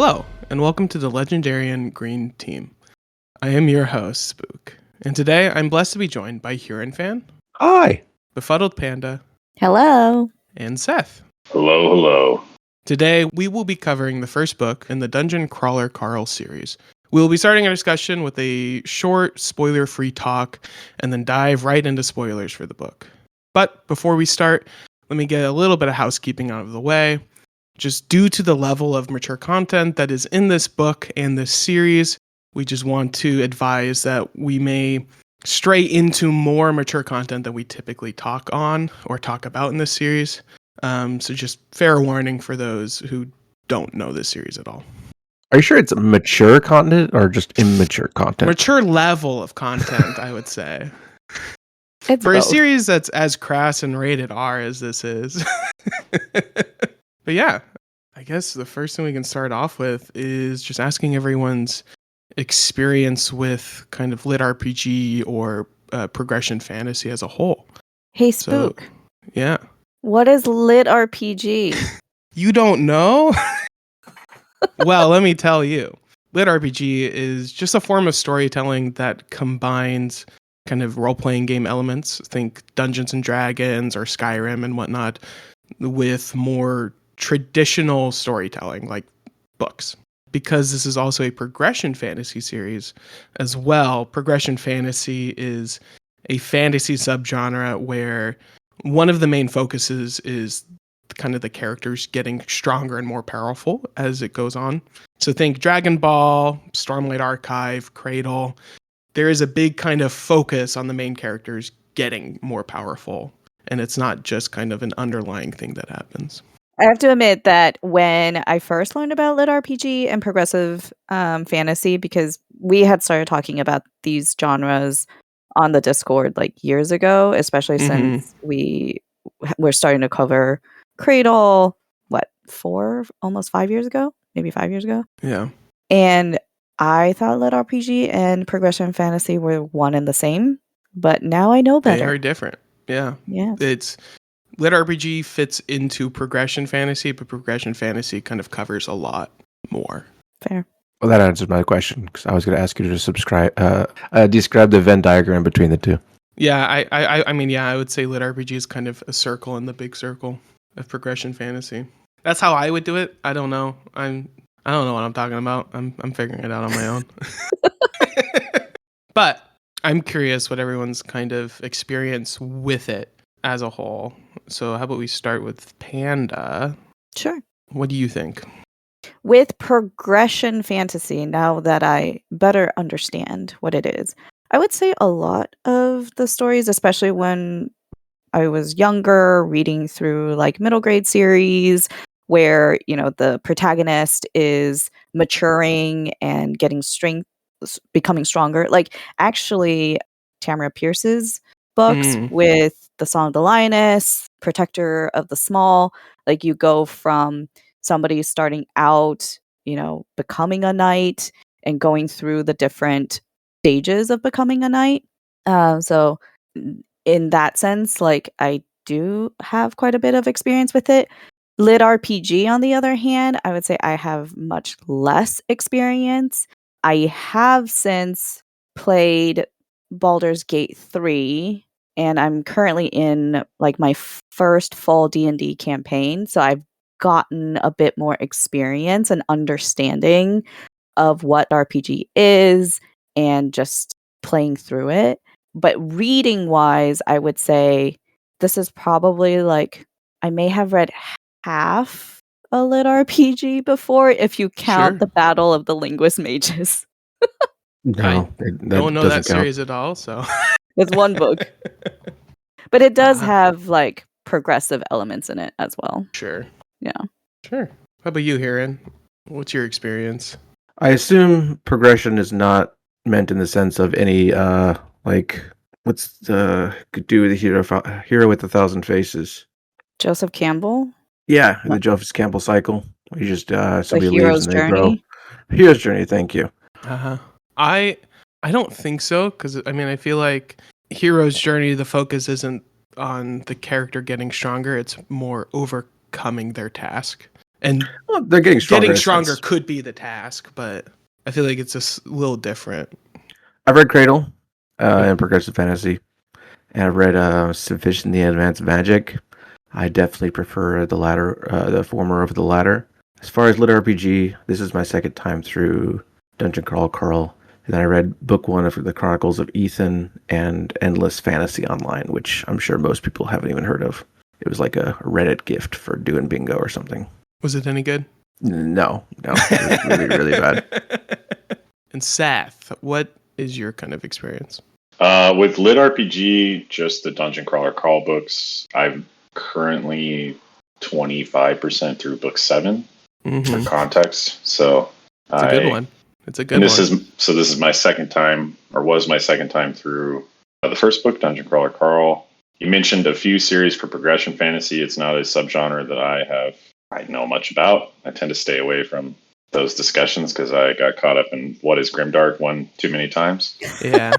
Hello, and welcome to the Legendarium Green Team. I am your host, Spook, and today I'm blessed to be joined by Hurinfan, Hi. Befuddled Panda, Hello. and Seth. Hello, hello. Today, we will be covering the first book in the Dungeon Crawler Carl series. We will be starting our discussion with a short, spoiler-free talk, and then dive right into spoilers for the book. But before we start, let me get a little bit of housekeeping out of the way. Just due to the level of mature content that is in this book and this series, we just want to advise that we may stray into more mature content than we typically talk on or talk about in this series. So just fair warning for those who don't know this series at all. Are you sure it's mature content or just immature content? Mature level of content, I would say. It's For both. a series that's as crass and rated R as this is. But yeah, I guess the first thing we can start off with is just asking everyone's experience with kind of lit RPG or progression fantasy as a whole. Hey, So, Spook. yeah. What is lit RPG? You don't know? Well, let me tell you. Lit RPG is just a form of storytelling that combines kind of role-playing game elements, think Dungeons and Dragons or Skyrim and whatnot, with more traditional storytelling like books. Because this is also a progression fantasy series as well, progression fantasy is a fantasy subgenre where one of the main focuses is kind of the characters getting stronger and more powerful as it goes on. So think Dragon Ball, Stormlight Archive, Cradle. There is a big kind of focus on the main characters getting more powerful. And it's not just kind of an underlying thing that happens. I have to admit that when I first learned about lit RPG and progressive fantasy, because we had started talking about these genres on the Discord like years ago, especially since we were starting to cover Cradle, almost 5 years ago? Maybe 5 years ago? Yeah. And I thought lit RPG and progression fantasy were one and the same, but now I know better. They are different. Yeah. Yes. It's lit RPG fits into progression fantasy, but progression fantasy kind of covers a lot more. Fair. Well, that answers my question because I was going to ask you to describe the Venn diagram between the two. Yeah, I mean, I would say lit RPG is kind of a circle in the big circle of progression fantasy. That's how I would do it. I don't know. I don't know what I'm talking about. I'm figuring it out on my own. But I'm curious what everyone's kind of experience with it as a whole. So how about we start with Panda? Sure. What do you think? With progression fantasy, now that I better understand what it is, I would say a lot of the stories, especially when I was younger, reading through like middle grade series where, the protagonist is maturing and getting strength, becoming stronger. Like actually Tamara Pierce's books with The Song of the Lioness, Protector of the Small, like you go from somebody starting out, becoming a knight and going through the different stages of becoming a knight. So in that sense, like I do have quite a bit of experience with it. Lit RPG, on the other hand, I would say I have much less experience. I have since played Baldur's Gate 3, and I'm currently in like my first full D&D campaign, so I've gotten a bit more experience and understanding of what RPG is and just playing through it. But reading wise, I would say this is probably like I may have read half a lit RPG before if you count Sure. the Battle of the Linguist Mages. No, Don't know that series at all, so It's one book. But it does have like progressive elements in it as well. Sure. Yeah. Sure. How about you, Heron? What's your experience? I assume progression is not meant in the sense of any what's the could do the hero with 1,000 faces. Joseph Campbell? Yeah, the Joseph Campbell cycle. You just somebody leaves hero's and they grow. journey? Hero's journey. Thank you. I don't think so, because I feel like hero's journey, the focus isn't on the character getting stronger, it's more overcoming their task. And Well, they're getting stronger. getting stronger could be the task, but I feel like it's a little different. I've read Cradle and Progressive Fantasy, and I've read Sufficient the Advanced Magic. I definitely prefer the latter, the former over the latter. As far as lit RPG, this is my second time through Dungeon Crawl Carl. And then I read book 1 of the Chronicles of Ethan and Endless Fantasy Online, which I'm sure most people haven't even heard of. It was like a Reddit gift for doing bingo or something. Was it any good? No. It was really, really bad. And Seth, what is your kind of experience? With lit RPG, just the Dungeon Crawler Carl books, I'm currently 25% through book 7 for context. So it's a good one. It's a good and one. This is my second time, or was my second time through the first book, Dungeon Crawler Carl. You mentioned a few series for progression fantasy. It's not a subgenre that I know much about. I tend to stay away from those discussions because I got caught up in what is Grimdark one too many times. Yeah.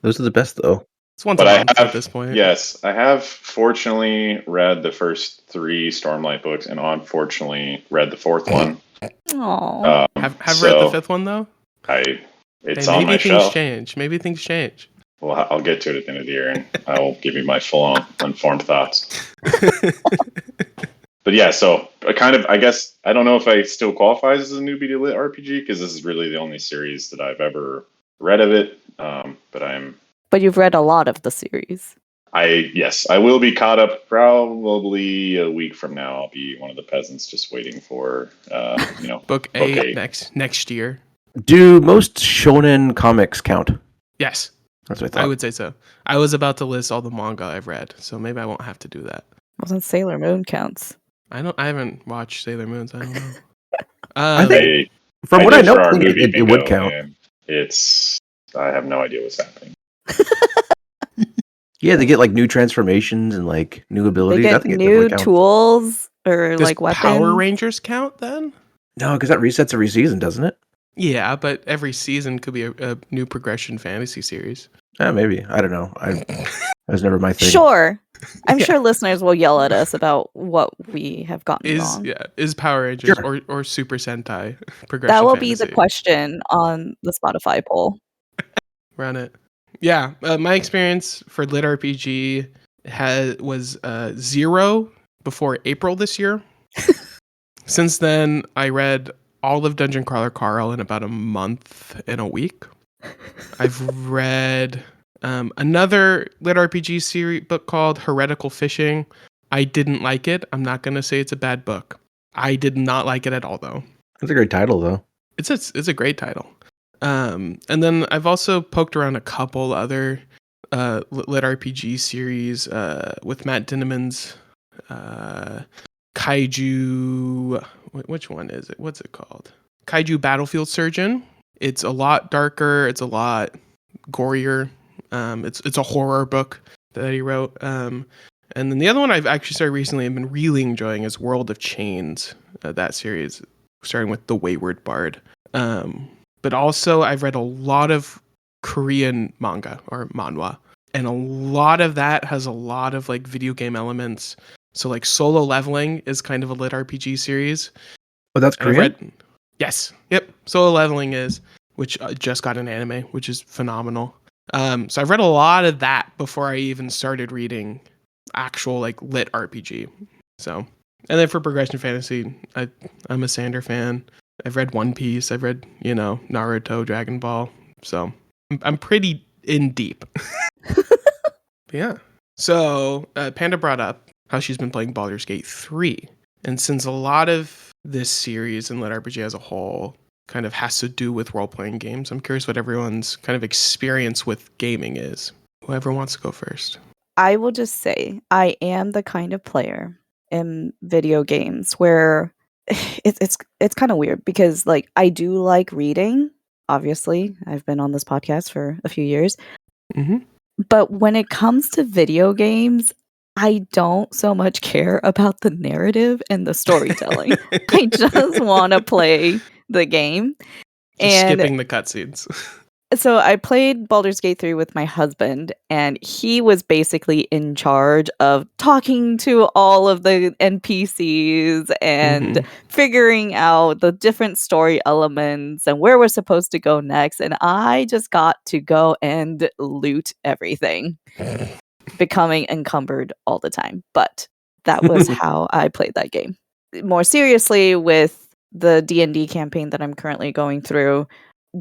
Those are the best, though. It's once a month at this point. Yes, I have fortunately read the first 3 Stormlight books, and unfortunately read the 4th one. Aww. Have read the 5th one though? It's on my shelf. Maybe things change. Well, I'll get to it at the end of the year, and I will give you my full informed thoughts. But yeah, so I guess I don't know if I still qualifies as a newbie to lit RPG because this is really the only series that I've ever read of it. But you've read a lot of the series. I will be caught up probably a week from now. I'll be one of the peasants just waiting for book 8 next year. Do most shonen comics count? Yes. That's what I thought. I would say so. I was about to list all the manga I've read, so maybe I won't have to do that. Well, then Sailor Moon counts. I haven't watched Sailor Moon, so I don't know. I think, from what I know, I think it would count. I have no idea what's happening. Yeah, they get like new transformations and like new abilities. They get I think new tools or Does like weapons. Power Rangers count then? No, because that resets every season, doesn't it? Yeah, but every season could be a new progression fantasy series. Maybe. I don't know. That was never my thing. Sure. I'm sure listeners will yell at us about what we have gotten wrong. Is Power Rangers or Super Sentai progression That will fantasy? be the question on the Spotify poll. Run it. Yeah, my experience for lit RPG was 0 before April this year. Since then, I read all of Dungeon Crawler Carl in about a month and a week. I've read another lit RPG series book called Heretical Fishing. I didn't like it. I'm not going to say it's a bad book. I did not like it at all, though. It's a great title, though. It's a great title. And then I've also poked around a couple other lit RPG series with Matt Dinniman's Kaiju. Which one is it? What's it called? Kaiju Battlefield Surgeon. It's a lot darker. It's a lot gorier. It's a horror book that he wrote. And then the other one I've actually started recently and been really enjoying is World of Chains. That series, starting with The Wayward Bard. But also I've read a lot of Korean manga or manhwa, and a lot of that has a lot of like video game elements. So like Solo Leveling is kind of a lit RPG series. Oh, that's Korean? Yes. Yep. Solo Leveling is, which just got an anime, which is phenomenal. So I've read a lot of that before I even started reading actual like lit RPG. So, and then for progression fantasy, I'm a Sander fan. I've read One Piece. I've read, Naruto, Dragon Ball. So I'm pretty in deep. Yeah. So Panda brought up how she's been playing Baldur's Gate 3. And since a lot of this series and lit RPG as a whole kind of has to do with role-playing games, I'm curious what everyone's kind of experience with gaming is. Whoever wants to go first. I will just say I am the kind of player in video games where it's kind of weird because like I do like reading. Obviously, I've been on this podcast for a few years. Mm-hmm. But when it comes to video games, I don't so much care about the narrative and the storytelling. I just want to play the game. Just skipping the cutscenes. So I played Baldur's Gate 3 with my husband, and he was basically in charge of talking to all of the NPCs and figuring out the different story elements and where we're supposed to go next. And I just got to go and loot everything, becoming encumbered all the time. But that was how I played that game. More seriously, with the D&D campaign that I'm currently going through,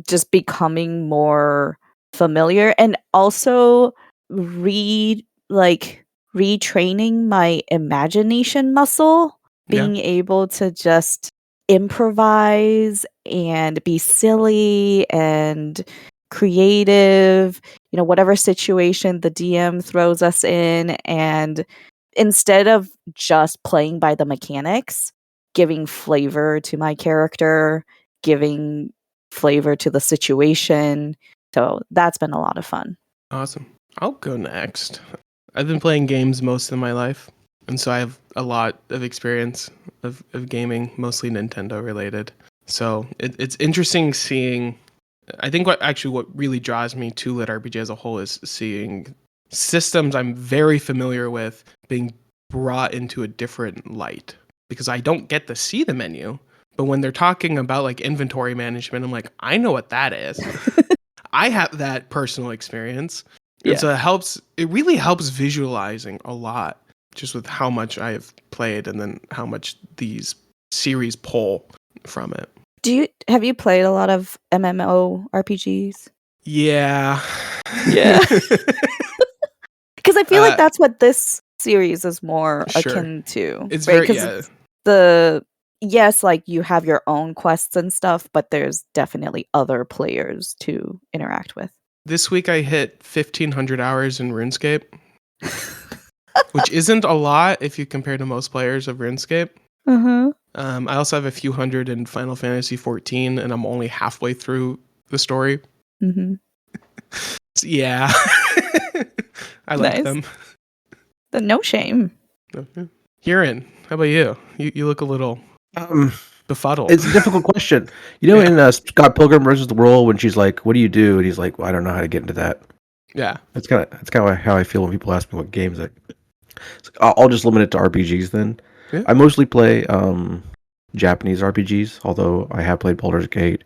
just becoming more familiar and also retraining my imagination muscle, being able to just improvise and be silly and creative, whatever situation the DM throws us in, and instead of just playing by the mechanics, giving flavor to my character, giving flavor to the situation. So that's been a lot of fun. Awesome. I'll go next. I've been playing games most of my life, and so I have a lot of experience of gaming, mostly Nintendo related. So it's interesting seeing. I think what really draws me to Lit RPG as a whole is seeing systems I'm very familiar with being brought into a different light, because I don't get to see the menu. But when they're talking about like inventory management, I'm like, I know what that is. I have that personal experience. And so it really helps visualizing a lot, just with how much I have played and then how much these series pull from it. Have you played a lot of MMORPGs? Yeah. Yeah. Because I feel like that's what this series is more akin to. It's right? very, yes, like you have your own quests and stuff, but there's definitely other players to interact with. This week I hit 1,500 hours in RuneScape, which isn't a lot if you compare to most players of RuneScape. Uh-huh. I also have a few hundred in Final Fantasy 14, and I'm only halfway through the story. Mm-hmm. So, yeah. I like them. No shame. Okay. Hurin, how about you? You look a little befuddled. It's a difficult question. In Scott Pilgrim vs. the World, when she's like, "What do you do?" and he's like, "Well, I don't know how to get into that." Yeah, that's kind of how I feel when people ask me what games. I'll just limit it to RPGs then. Yeah. I mostly play Japanese RPGs, although I have played Baldur's Gate,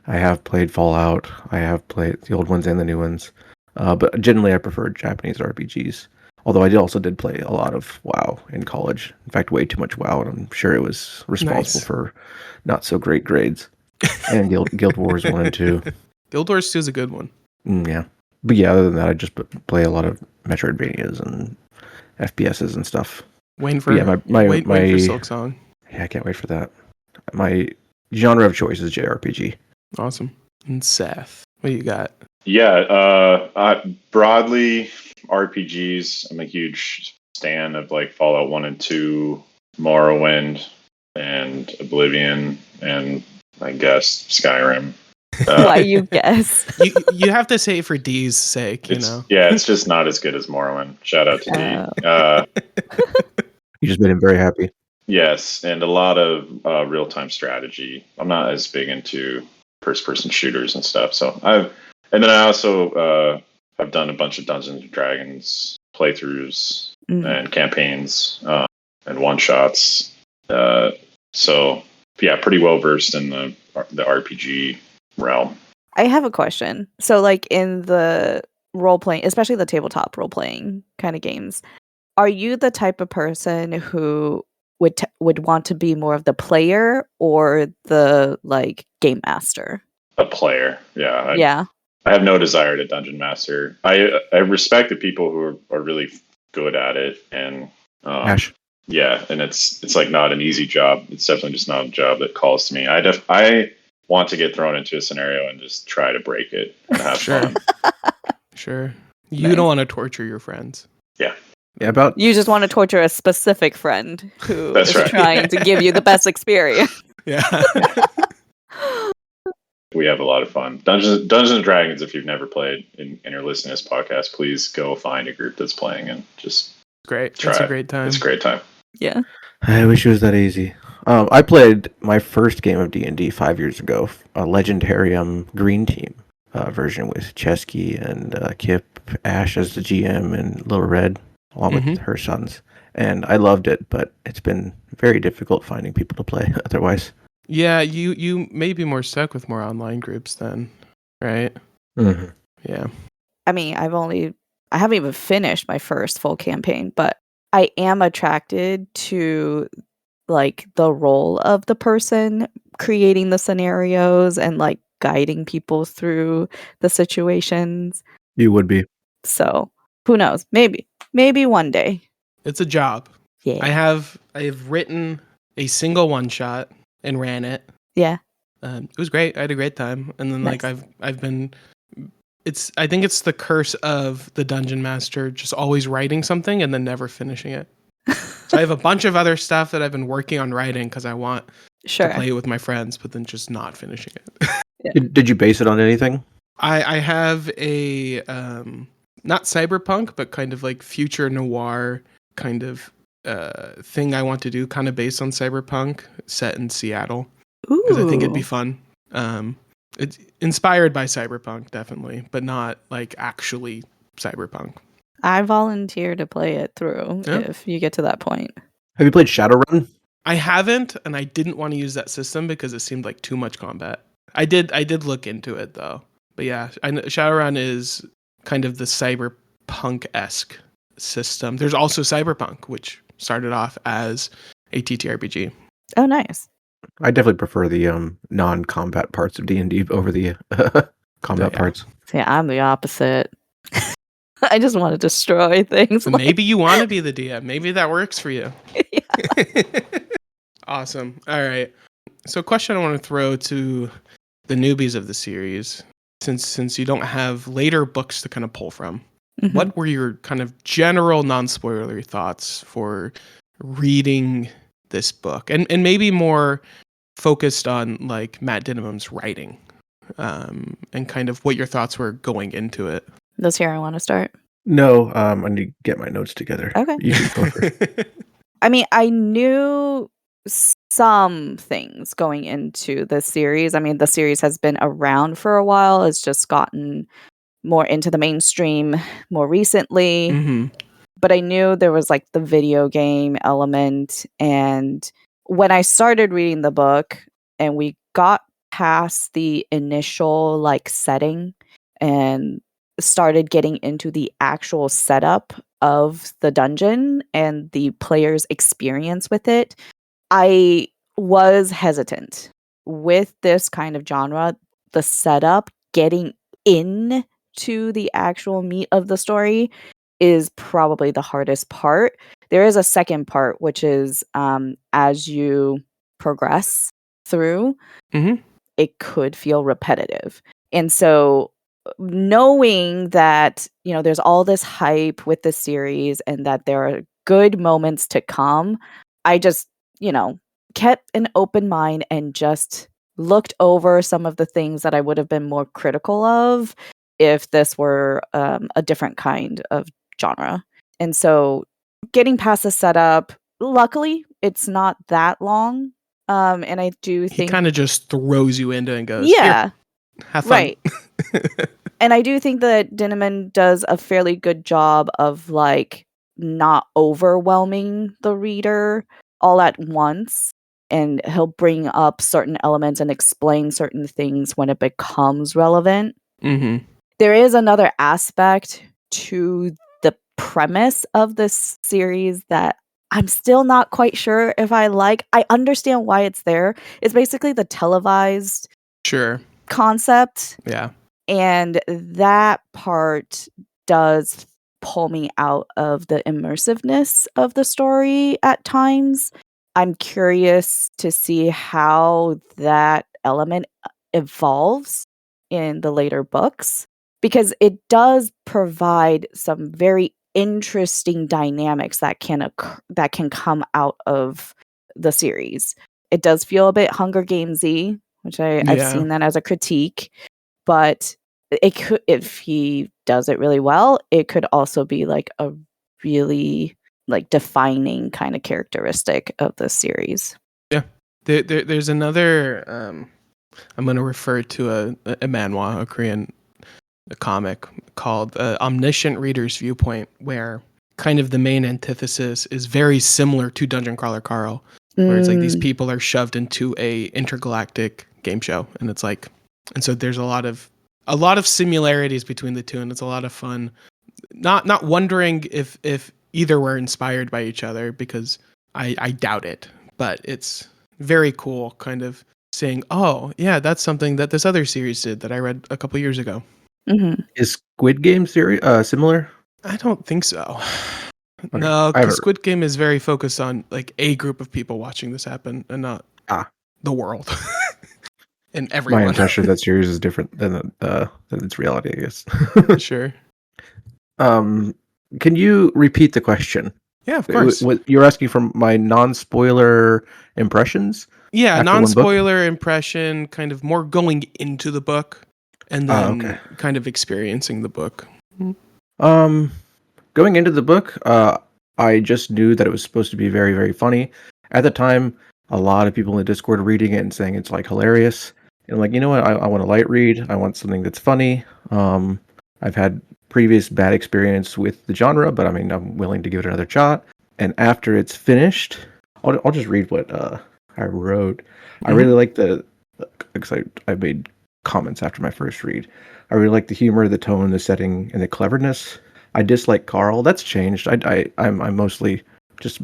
I have played Fallout, I have played the old ones and the new ones. But generally, I prefer Japanese RPGs. Although I also did play a lot of WoW in college. In fact, way too much WoW, and I'm sure it was responsible for not so great grades. And Guild Wars 1 and 2. Guild Wars 2 is a good one. Yeah. But yeah, other than that, I just play a lot of Metroidvanias and FPSs and stuff. Waiting for Silksong. Yeah, I can't wait for that. My genre of choice is JRPG. Awesome. And Seth, what do you got? Yeah, broadly RPGs. I'm a huge stan of like Fallout 1 and 2, Morrowind, and Oblivion, and I guess Skyrim. Why you guess? You have to say it for D's sake, Yeah, it's just not as good as Morrowind. Shout out to D. You just made him very happy. Yes, and a lot of real-time strategy. I'm not as big into first-person shooters and stuff, and then I also have done a bunch of Dungeons and Dragons playthroughs and campaigns and one-shots. So yeah, pretty well versed in the RPG realm. I have a question. So like in the role-playing, especially the tabletop role-playing kind of games, are you the type of person who would want to be more of the player or the like game master? A player, yeah. Yeah. I have no desire to dungeon master. I respect the people who are really good at it, and yeah, and it's like not an easy job. It's definitely just not a job that calls to me. I want to get thrown into a scenario and just try to break it and have fun. Sure. You don't want to torture your friends. Yeah. Yeah, you just want to torture a specific friend who is trying to give you the best experience. Yeah. We have a lot of fun. Dungeons and Dragons, if you've never played and you're listening to this podcast, please go find a group that's playing and just great. Try it's a great time. It's a great time. Yeah. I wish it was that easy. I played my first game of D&D 5 years ago, a Legendarium Green Team. version with Chesky and Kip, Ash as the GM, and Little Red, along with her sons. And I loved it, but it's been very difficult finding people to play otherwise. Yeah, you may be more stuck with more online groups then, right? Mm-hmm. Yeah. I mean, I haven't even finished my first full campaign, but I am attracted to like the role of the person creating the scenarios and like guiding people through the situations. You would be. So who knows? Maybe one day. It's a job. Yeah. I have written a single one shot and ran it. Yeah. It was great. I had a great time. And then Nice. like I've been I think it's the curse of the dungeon master just always writing something and then never finishing it. So I have a bunch of other stuff that I've been working on writing because I want Sure. to play it with my friends, but then just not finishing it. Did you base it on anything? I have a not cyberpunk, but kind of like future noir kind of thing I want to do, kind of based on cyberpunk, set in Seattle, because I think it'd be fun. It's inspired by cyberpunk, definitely, but not like actually cyberpunk. I volunteer to play it through if you get to that point. Have you played Shadowrun? I haven't, and I didn't want to use that system because it seemed like too much combat. I did look into it though, but yeah, Shadowrun is kind of the cyberpunk-esque system. There's also Cyberpunk, which started off as a TTRPG. Oh, nice. I definitely prefer the non-combat parts of D&D over the combat parts. See, I'm the opposite. I just want to destroy things. Maybe you want to be the DM. Maybe that works for you. Awesome. All right. So, question I want to throw to the newbies of the series, since you don't have later books to kind of pull from, what were your kind of general non-spoilery thoughts for reading this book, and maybe more focused on like Matt Dinniman's writing, and kind of what your thoughts were going into it? Does Huron want to start? No, I need to get my notes together. Okay. You can go first. I mean, I knew some things going into the series. I mean, the series has been around for a while. It's just gotten more into the mainstream more recently. But I knew there was like the video game element. And when I started reading the book and we got past the initial like setting and started getting into the actual setup of the dungeon and the player's experience with it, I was hesitant with this kind of genre. The setup, getting in to the actual meat of the story, is probably the hardest part. There is a second part, which is as you progress through, it could feel repetitive. And so knowing that, you know, there's all this hype with the series and that there are good moments to come, I just, you know, kept an open mind and just looked over some of the things that I would have been more critical of if this were a different kind of genre. And so getting past the setup, luckily it's not that long. And I do think he kind of just throws you into it and goes, yeah, have fun. right. And I do think that Dinniman does a fairly good job of like not overwhelming the reader all at once. And he'll bring up certain elements and explain certain things when it becomes relevant. There is another aspect to the premise of this series that I'm still not quite sure if I like. I understand why it's there. It's basically the televised concept. Yeah. And that part does pull me out of the immersiveness of the story at times. I'm curious to see how that element evolves in the later books, because it does provide some very interesting dynamics that can come out of the series. It does feel a bit Hunger Games-y, which I've seen that as a critique, but it could, if he does it really well, it could also be like a really like defining kind of characteristic of the series. Yeah. There's another I'm going to refer to a manhwa, a Korean a comic called Omniscient Reader's Viewpoint, where kind of the main antithesis is very similar to Dungeon Crawler Carl, where it's like these people are shoved into a intergalactic game show, and it's like, and so there's a lot of similarities between the two, and it's a lot of fun. Not wondering if either were inspired by each other, because I doubt it, but it's very cool, kind of saying, oh yeah, that's something that this other series did that I read a couple years ago. Mm-hmm. Is Squid Game series similar? I don't think so. Okay. No, because Squid Game is very focused on like a group of people watching this happen, and not the world and everyone. My impression of that series is different than its reality, I guess. Sure. Can you repeat the question? Yeah, of course. You're asking for my non-spoiler impressions? Yeah, non-spoiler impression, kind of more going into the book, and then kind of experiencing the book. Going into the book, I just knew that it was supposed to be very, very funny. At the time, a lot of people in the Discord are reading it and saying it's like hilarious. And I'm like, you know what? I want a light read. I want something that's funny. I've had previous bad experience with the genre, but I mean, I'm willing to give it another shot. And after it's finished, I'll just read what I wrote. Mm-hmm. I really like because I made comments after my first read. I really like the humor, the tone, the setting, and the cleverness. I dislike Carl. That's changed. I'm mostly just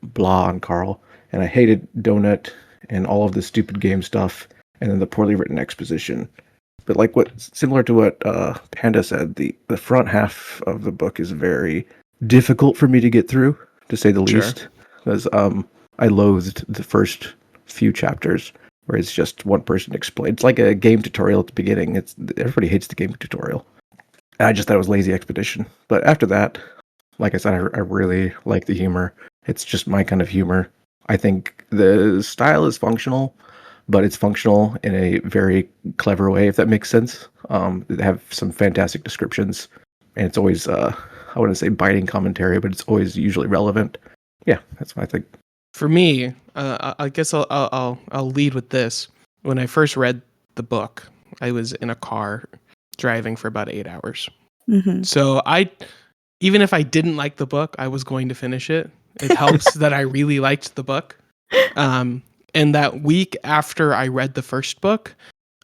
blah on Carl, and I hated Donut and all of the stupid game stuff, and then the poorly written exposition. But like similar to what Panda said, the front half of the book is very difficult for me to get through, to say the least, because I loathed the first few chapters where it's just one person explain. It's like a game tutorial at the beginning. Everybody hates the game tutorial. I just thought it was lazy expedition. But after that, like I said, I really like the humor. It's just my kind of humor. I think the style is functional, but it's functional in a very clever way, if that makes sense. They have some fantastic descriptions, and it's always, I wouldn't say biting commentary, but it's always usually relevant. Yeah, that's what I think. For me, I guess I'll lead with this. When I first read the book, I was in a car driving for about 8 hours. Mm-hmm. So even if I didn't like the book, I was going to finish it. It helps that I really liked the book. And that week after I read the first book,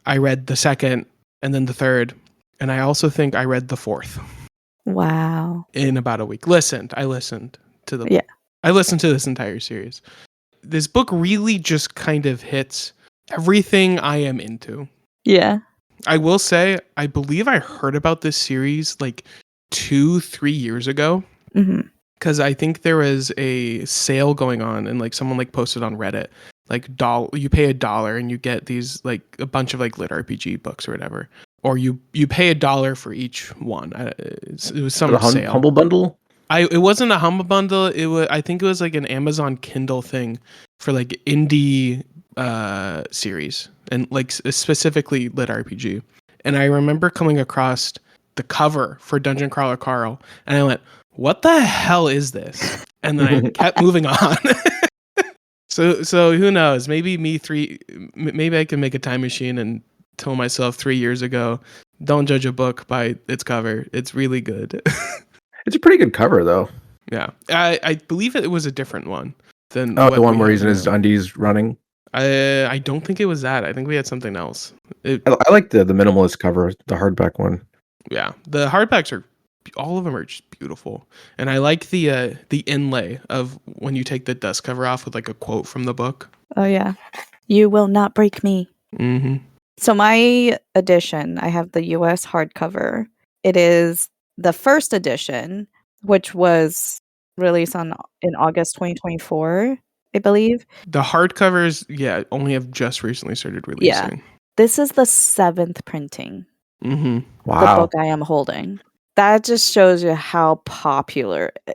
I read the second and then the third. And I also think I read the fourth. Wow. In about a week. I listened to the I listened to this entire series. This book really just kind of hits everything I am into. Yeah. I will say, I believe I heard about this series like 2-3 years ago. Mm-hmm. Because I think there was a sale going on, and like someone like posted on Reddit, like you pay $1 and you get these like a bunch of like lit RPG books or whatever, or you pay $1 for each one. It was some sale. Humble bundle. It wasn't a Humble bundle. I think it was like an Amazon Kindle thing for like indie series, and like specifically lit RPG. And I remember coming across the cover for Dungeon Crawler Carl, and I went, what the hell is this? And then I kept moving on. So who knows? Maybe I can make a time machine and tell myself 3 years ago, don't judge a book by its cover. It's really good. It's a pretty good cover, though. Yeah, I believe it was a different one than the one where he's in his undies running. I don't think it was that. I think we had something else. I like the minimalist cover, the hardback one. Yeah, the hardbacks all of them are just beautiful, and I like the inlay of when you take the dust cover off with like a quote from the book. Oh yeah, you will not break me. Mm-hmm. So my edition, I have the US hardcover. It is the first edition, which was released in August 2024, I believe. The hardcovers, only have just recently started releasing. Yeah, this is the 7th printing. Mm-hmm. Wow. The book I am holding. That just shows you how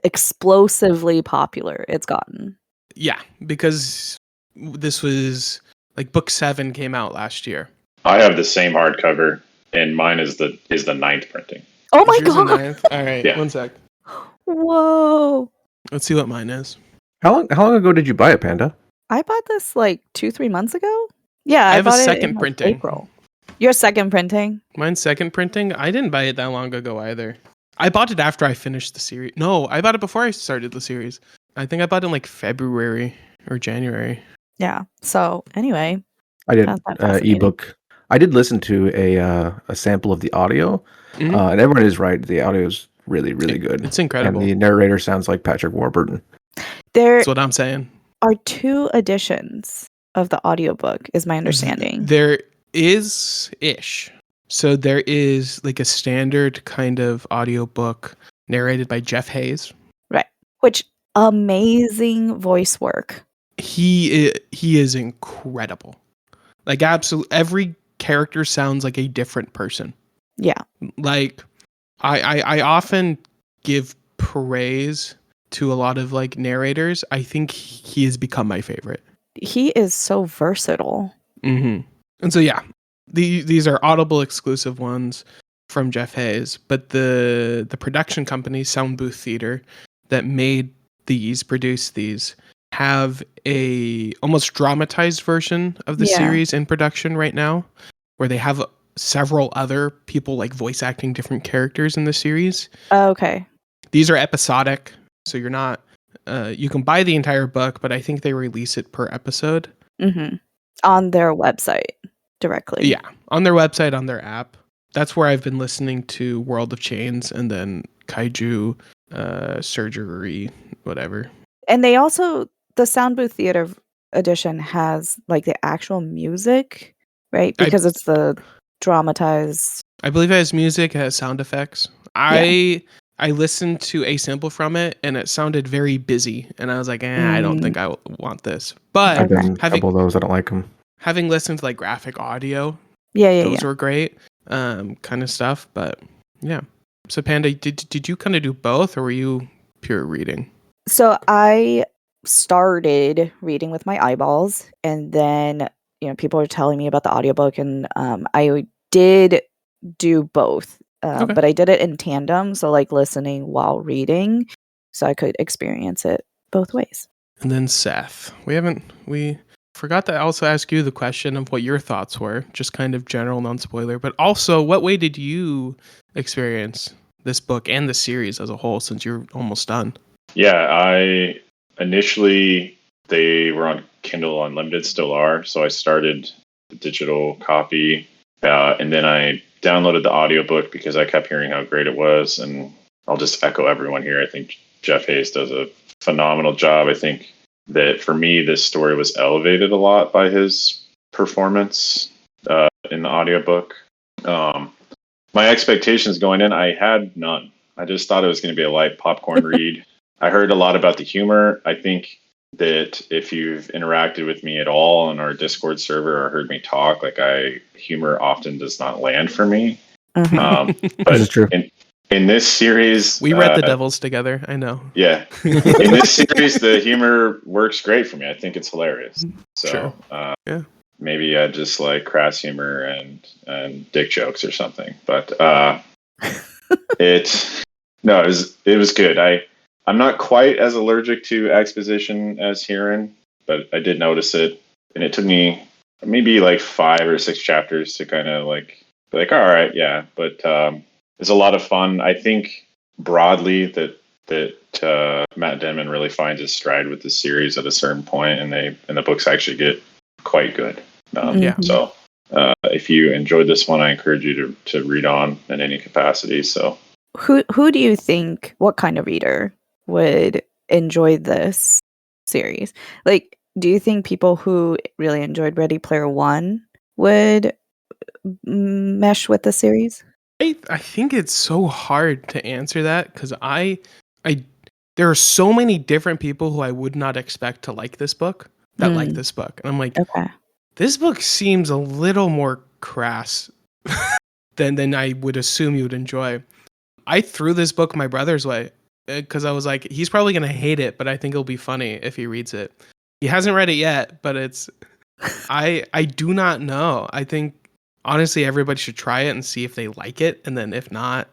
explosively popular it's gotten. Yeah, because this was like book 7 came out last year. I have the same hardcover, and mine is the 9th printing. Oh my god! All right, yeah. 1 sec. Whoa! Let's see what mine is. How long ago did you buy it, Panda? I bought this like 2-3 months ago. Yeah, I have bought a second it in printing. April. Your second printing? Mine's second printing. I didn't buy it that long ago either. I bought it after I finished the series. No, I bought it before I started the series. I think I bought it in like February or January. Yeah. So anyway, I did found that fascinating. ebook. I did listen to a sample of the audio, Mhm. and everyone is right. The audio is really, really good. It's incredible. And the narrator sounds like Patrick Warburton. There That's what I'm saying. are 2 editions of the audiobook, is my understanding. There is ish. So there is like a standard kind of audiobook narrated by Jeff Hayes. Which amazing voice work. He is incredible. Like absolutely every character sounds like a different person. Yeah. Like I often give praise to a lot of like narrators. I think he has become my favorite. He is so versatile. Mm-hmm. And so yeah, these are Audible exclusive ones from Jeff Hayes, but the production company Sound Booth Theater that produced these, have a almost dramatized version of the Yeah. series in production right now, where they have several other people like voice acting different characters in the series. Okay. These are episodic, so you're not you can buy the entire book, but I think they release it per episode. Mm-hmm. On their website directly. Yeah, on their website, on their app. That's where I've been listening to World of Chains and then Kaiju, Surgery, whatever. And they also, the Sound Booth Theater edition has like the actual music, right? Because it's the dramatized. I believe it has music, it has sound effects. I listened to a sample from it and it sounded very busy, and I was like, I don't think I want this. But I've done a having couple of those. I don't like them. having listened to like graphic audio, Yeah. those were great, kind of stuff. But yeah. So Panda, did you kind of do both, or were you pure reading? So I started reading with my eyeballs, and then people were telling me about the audiobook, and I did do both, Okay. but I did it in tandem, so like listening while reading, so I could experience it both ways. And then Seth, we forgot to also ask you the question of what your thoughts were, just kind of general, non-spoiler, but also what way did you experience this book and the series as a whole, since you're almost done? Yeah, initially they were on Kindle Unlimited, still are. So I started the digital copy, and then I downloaded the audiobook because I kept hearing how great it was. And I'll just echo everyone here. I think Jeff Hayes does a phenomenal job. I think that for me, this story was elevated a lot by his performance in the audiobook. My expectations going in, I had none. I just thought it was going to be a light popcorn read. I heard a lot about the humor. I think that if you've interacted with me at all on our Discord server or heard me talk, humor often does not land for me. Mhm. But This is true. In this series, We read The Devils together. I know. Yeah. In this series, the humor works great for me. I think it's hilarious. So Sure. Yeah. maybe I just like crass humor and dick jokes or something. But it was good. I'm not quite as allergic to exposition as Hurin, but I did notice it, and it took me maybe like 5 or 6 chapters to kind of be like, all right, yeah. But it's a lot of fun. I think broadly that Matt Dinniman really finds his stride with the series at a certain point, and the books actually get quite good. Yeah. So if you enjoyed this one, I encourage you to read on in any capacity. So Who do you think, what kind of reader would enjoy this series? Like, do you think people who really enjoyed Ready Player One would mesh with the series? I think it's so hard to answer that, because I there are so many different people who I would not expect to like this book that like this book. And I'm like, Okay. this book seems a little more crass than I would assume you would enjoy. I threw this book my brother's way because I was like, he's probably going to hate it, but I think it'll be funny if he reads it. He hasn't read it yet, but it's I do not know. I think honestly everybody should try it and see if they like it, and then if not,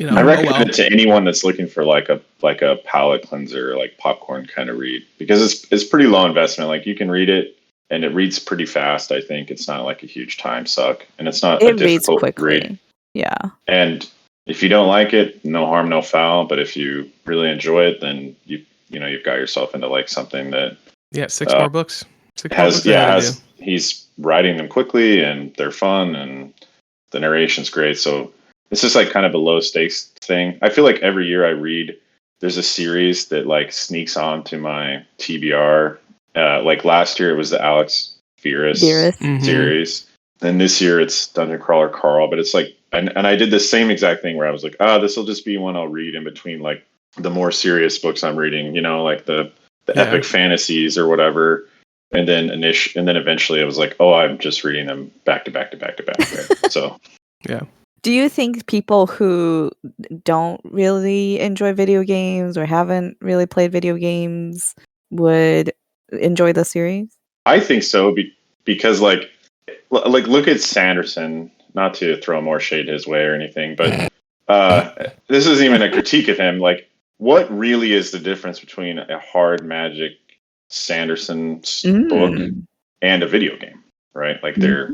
I recommend it to anyone that's looking for like a palate cleanser, like popcorn kind of read, because it's pretty low investment. Like, you can read it and it reads pretty fast. I think it's not like a huge time suck, and it's not a It reads difficult quickly. read. Yeah. And if you don't like it, no harm, no foul. But if you really enjoy it, then you've got yourself into like something that 6 more books. 6 more books ahead of you. He's writing them quickly and they're fun and the narration's great. So this is like kind of a low stakes thing. I feel like every year I read, there's a series that like sneaks onto my TBR. Like last year it was the Alex Virus series. And this year it's Dungeon Crawler Carl, but it's like, and I did the same exact thing where I was like, this will just be one I'll read in between like the more serious books I'm reading, like the epic fantasies or whatever. And then eventually I was like, I'm just reading them back to back to back to back. Right? So, yeah. Do you think people who don't really enjoy video games or haven't really played video games would enjoy the series? I think so because like look at Sanderson, not to throw more shade his way or anything, but this isn't even a critique of him. Like, what really is the difference between a hard magic Sanderson book and a video game, right? Like there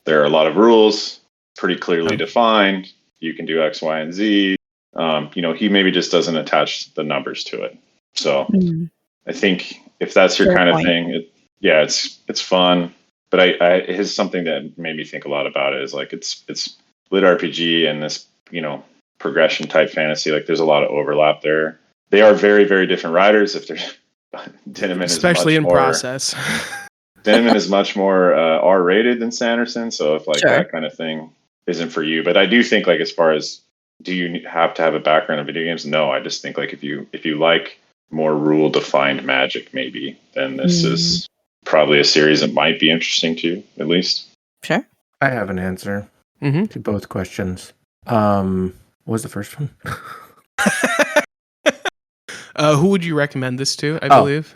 are a lot of rules, pretty clearly defined. You can do X, Y, and Z. He maybe just doesn't attach the numbers to it. So I think if that's your kind of thing, it's fun. But here's something that made me think a lot about it is like it's lit RPG and this progression type fantasy. Like there's a lot of overlap there. They are very, very different writers. If there's Dinniman, especially in process. Dinniman is much more R-rated than Sanderson, so if like that kind of thing isn't for you, but I do think like as far as do you have to have a background in video games? No, I just think like if you like more rule-defined magic, maybe then this is probably a series that might be interesting to you at least. Sure. I have an answer to both questions. What was the first one? Who would you recommend this to, I believe?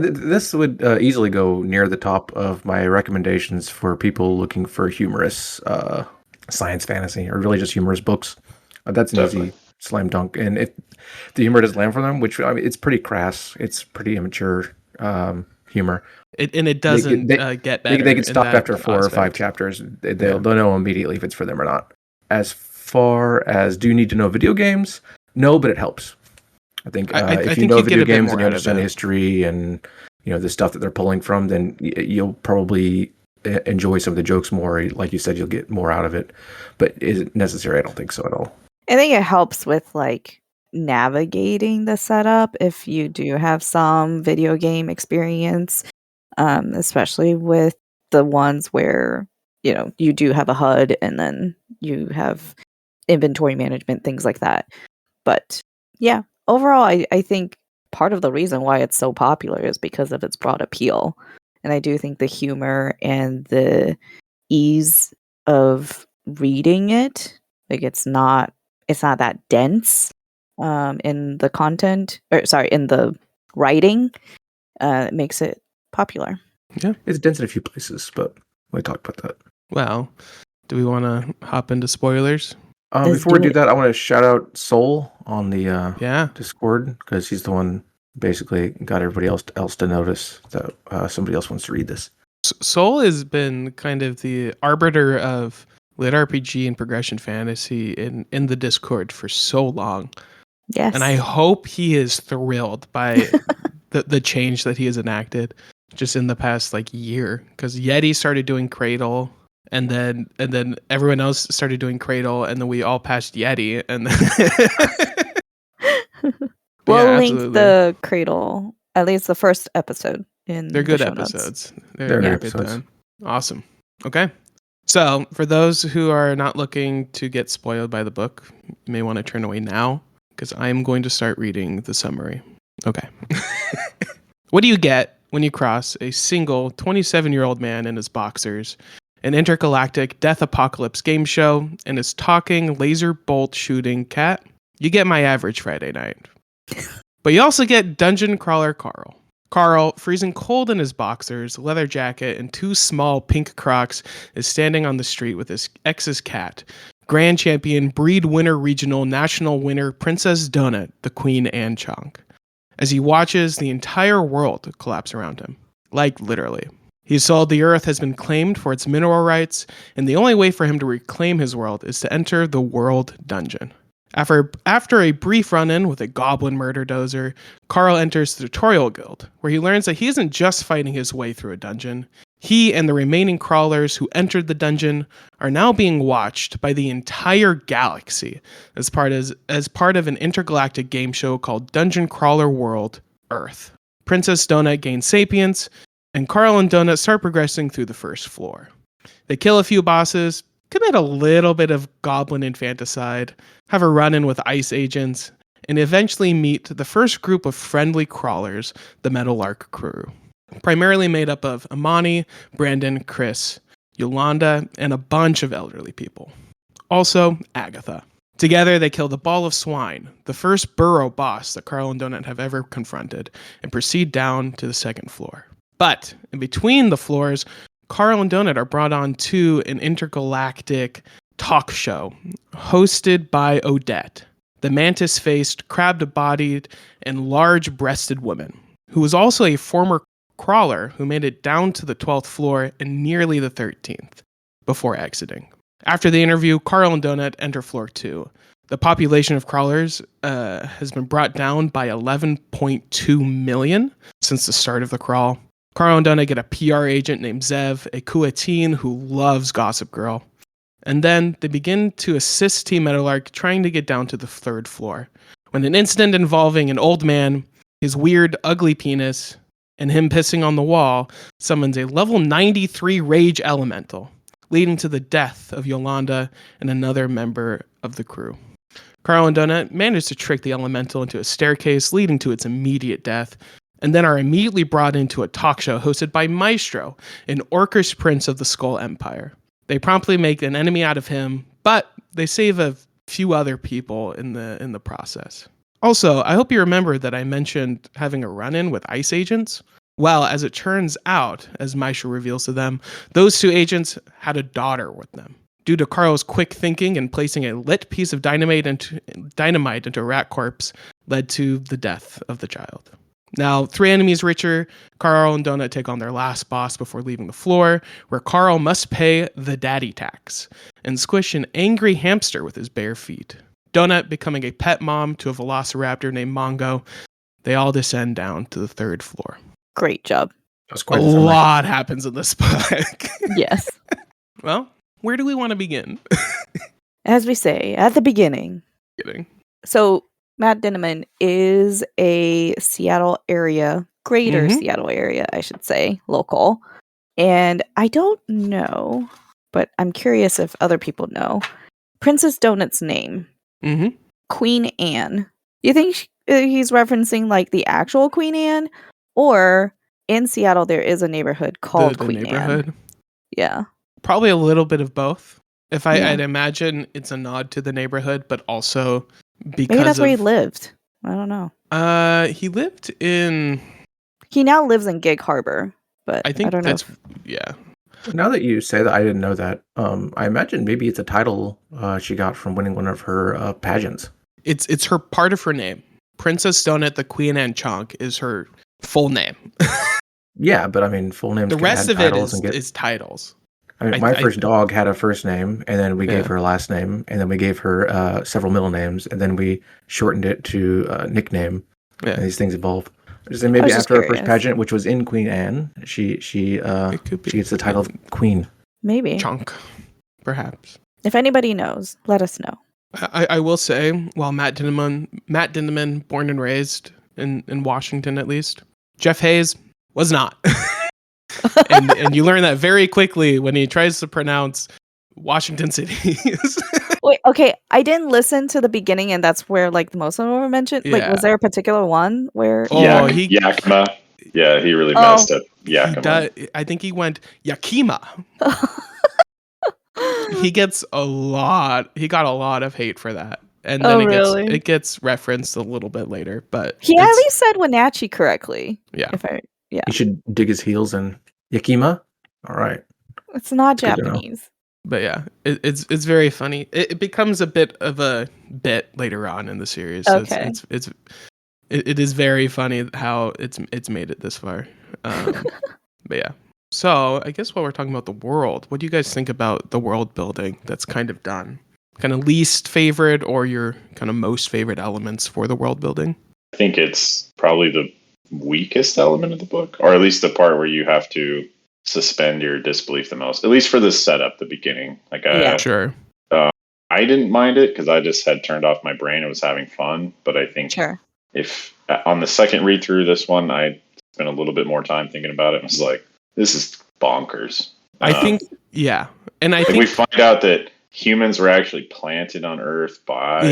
This would easily go near the top of my recommendations for people looking for humorous science fantasy, or really just humorous books. That's an easy slam dunk. And if the humor doesn't land for them, which it's pretty crass, it's pretty immature humor. It doesn't get better. They can stop after 4 or 5 chapters. They'll know immediately if it's for them or not. As far as do you need to know video games? No, but it helps. I think if you know video games and you understand the history and the stuff that they're pulling from, then you'll probably enjoy some of the jokes more. Like you said, you'll get more out of it. But is it necessary? I don't think so at all. I think it helps with like navigating the setup if you do have some video game experience, especially with the ones where you do have a HUD and then you have inventory management, things like that. But yeah. Overall, I think part of the reason why it's so popular is because of its broad appeal. And I do think the humor and the ease of reading it, like it's not that dense in the content, in the writing, makes it popular. Yeah, it's dense in a few places, but we talked about that. Well, do we want to hop into spoilers? Before we do that, I want to shout out Soul on the Discord, because he's the one basically got everybody else to notice that somebody else wants to read this. Soul has been kind of the arbiter of lit RPG and progression fantasy in the Discord for so long. Yes. And I hope he is thrilled by the change that he has enacted just in the past year, because Yeti started doing Cradle. And then everyone else started doing Cradle, and then we all passed Yeti, and we'll link the Cradle, at least the first episode. They're good episodes. They're good episodes. Awesome. Okay. So for those who are not looking to get spoiled by the book, you may want to turn away now, because I am going to start reading the summary. Okay. What do you get when you cross a single 27-year-old man in his boxers, an intergalactic death apocalypse game show, and his talking laser bolt shooting cat? You get my average Friday night. But you also get Dungeon Crawler Carl. Carl, freezing cold in his boxers, leather jacket, and 2 small pink Crocs, is standing on the street with his ex's cat, grand champion, breed winner, regional, national winner, Princess Donut, the Queen Anne Chonk, as he watches the entire world collapse around him. Like, literally. He's told the Earth has been claimed for its mineral rights, and the only way for him to reclaim his world is to enter the World Dungeon. After a brief run-in with a goblin murder dozer, Carl enters the Tutorial Guild, where he learns that he isn't just fighting his way through a dungeon. He and the remaining crawlers who entered the dungeon are now being watched by the entire galaxy as part of an intergalactic game show called Dungeon Crawler World Earth. Princess Donut gains sapience, and Carl and Donut start progressing through the first floor. They kill a few bosses, commit a little bit of goblin infanticide, have a run-in with ice agents, and eventually meet the first group of friendly crawlers, the Meadowlark crew. Primarily made up of Amani, Brandon, Chris, Yolanda, and a bunch of elderly people. Also, Agatha. Together, they kill the Ball of Swine, the first burrow boss that Carl and Donut have ever confronted, and proceed down to the second floor. But in between the floors, Carl and Donut are brought on to an intergalactic talk show hosted by Odette, the mantis-faced, crab-bodied, and large-breasted woman, who was also a former crawler who made it down to the 12th floor and nearly the 13th before exiting. After the interview, Carl and Donut enter floor 2. The population of crawlers has been brought down by 11.2 million since the start of the crawl. Carl and Donut get a PR agent named Zev, a Kuateen who loves Gossip Girl. And then they begin to assist Team Meadowlark trying to get down to the 3rd floor, when an incident involving an old man, his weird, ugly penis, and him pissing on the wall summons a level 93 Rage Elemental, leading to the death of Yolanda and another member of the crew. Carl and Donut manage to trick the elemental into a staircase, leading to its immediate death, and then are immediately brought into a talk show hosted by Maestro, an Orcish prince of the Skull Empire. They promptly make an enemy out of him, but they save a few other people in the process. Also, I hope you remember that I mentioned having a run-in with ice agents. Well, as it turns out, as Maestro reveals to them, those 2 agents had a daughter with them. Due to Carl's quick thinking and placing a lit piece of dynamite into a rat corpse led to the death of the child. Now, 3 enemies richer, Carl and Donut take on their last boss before leaving the floor, where Carl must pay the daddy tax and squish an angry hamster with his bare feet. Donut becoming a pet mom to a velociraptor named Mongo. They all descend down to the 3rd floor. Great job. That's quite A lot happens in this book. Yes. Well, where do we want to begin? As we say, at the beginning. Kidding. So, Matt Dinniman is a Seattle area, greater Seattle area, I should say, local. And I don't know, but I'm curious if other people know. Princess Donut's name. Mm-hmm. Queen Anne. You think he's referencing like the actual Queen Anne? Or in Seattle, there is a neighborhood called the Queen neighborhood. Anne. Yeah. Probably a little bit of both. Yeah. I'd imagine it's a nod to the neighborhood, but also because maybe that's where he lived. I don't know. He lived in. He now lives in Gig Harbor, but I think I don't know. Yeah. Now that you say that, I didn't know that. I imagine maybe it's a title she got from winning one of her pageants. It's her part of her name. Princess Donut, the Queen Anne Chonk is her full name. Yeah, but I mean, full names. The rest of it is titles. I mean, my first dog had a first name, and then we gave her a last name, and then we gave her several middle names, and then we shortened it to a nickname. Yeah. And these things evolve. So maybe after her first pageant, which was in Queen Anne, she gets the title of Queen. Maybe. Chonk, perhaps. If anybody knows, let us know. I will say, while Matt Dinniman, born and raised in Washington at least, Jeff Hayes was not. and you learn that very quickly when he tries to pronounce Washington City. Wait, okay, I didn't listen to the beginning, and that's where like most of them were mentioned. Yeah. Like, was there a particular one where? Oh, Yakima. Yeah, he really messed up Yakima. I think he went Yakima. He got a lot of hate for that. And then it gets referenced a little bit later, but he at least said Wenatchee correctly. Yeah. He should dig his heels in Yakima. All right. It's not Japanese. But yeah, it's very funny. It becomes a bit of a bit later on in the series. So okay. It is very funny how it's made it this far. But yeah. So I guess while we're talking about the world, what do you guys think about the world building that's kind of done? Kind of least favorite or your kind of most favorite elements for the world building? I think it's probably the weakest element of the book, or at least the part where you have to suspend your disbelief the most, at least for the setup, the beginning. Like, Yeah. Sure. I didn't mind it because I just had turned off my brain and was having fun. But I think Sure. if on the second read through this one, I spent a little bit more time thinking about it and was like, this is bonkers. I think, yeah. And I like think we find out that humans were actually planted on Earth by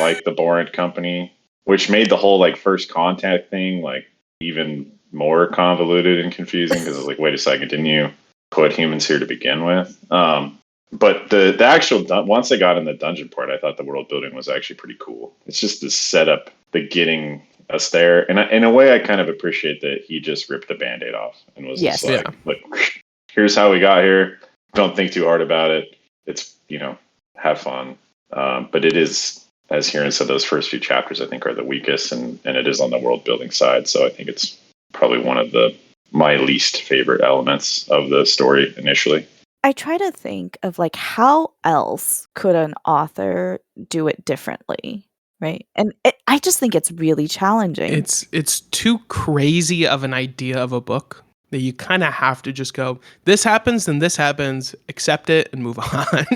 like the Borant Company, which made the whole like first contact thing like even more convoluted and confusing because it's like, wait a second, didn't you put humans here to begin with? But the actual once they got in the dungeon part, I thought the world building was actually pretty cool. It's just the setup, the getting us there, and in a way, I kind of appreciate that he just ripped the Band-Aid off and was just like, here's how we got here. Don't think too hard about it. It's have fun. But it is, as Hurin said, those first few chapters I think are the weakest, and it is on the world building side. So I think it's probably one of my least favorite elements of the story initially. I try to think of like how else could an author do it differently, right? And I just think it's really challenging. It's too crazy of an idea of a book that you kind of have to just go, this happens, then this happens, accept it, and move on.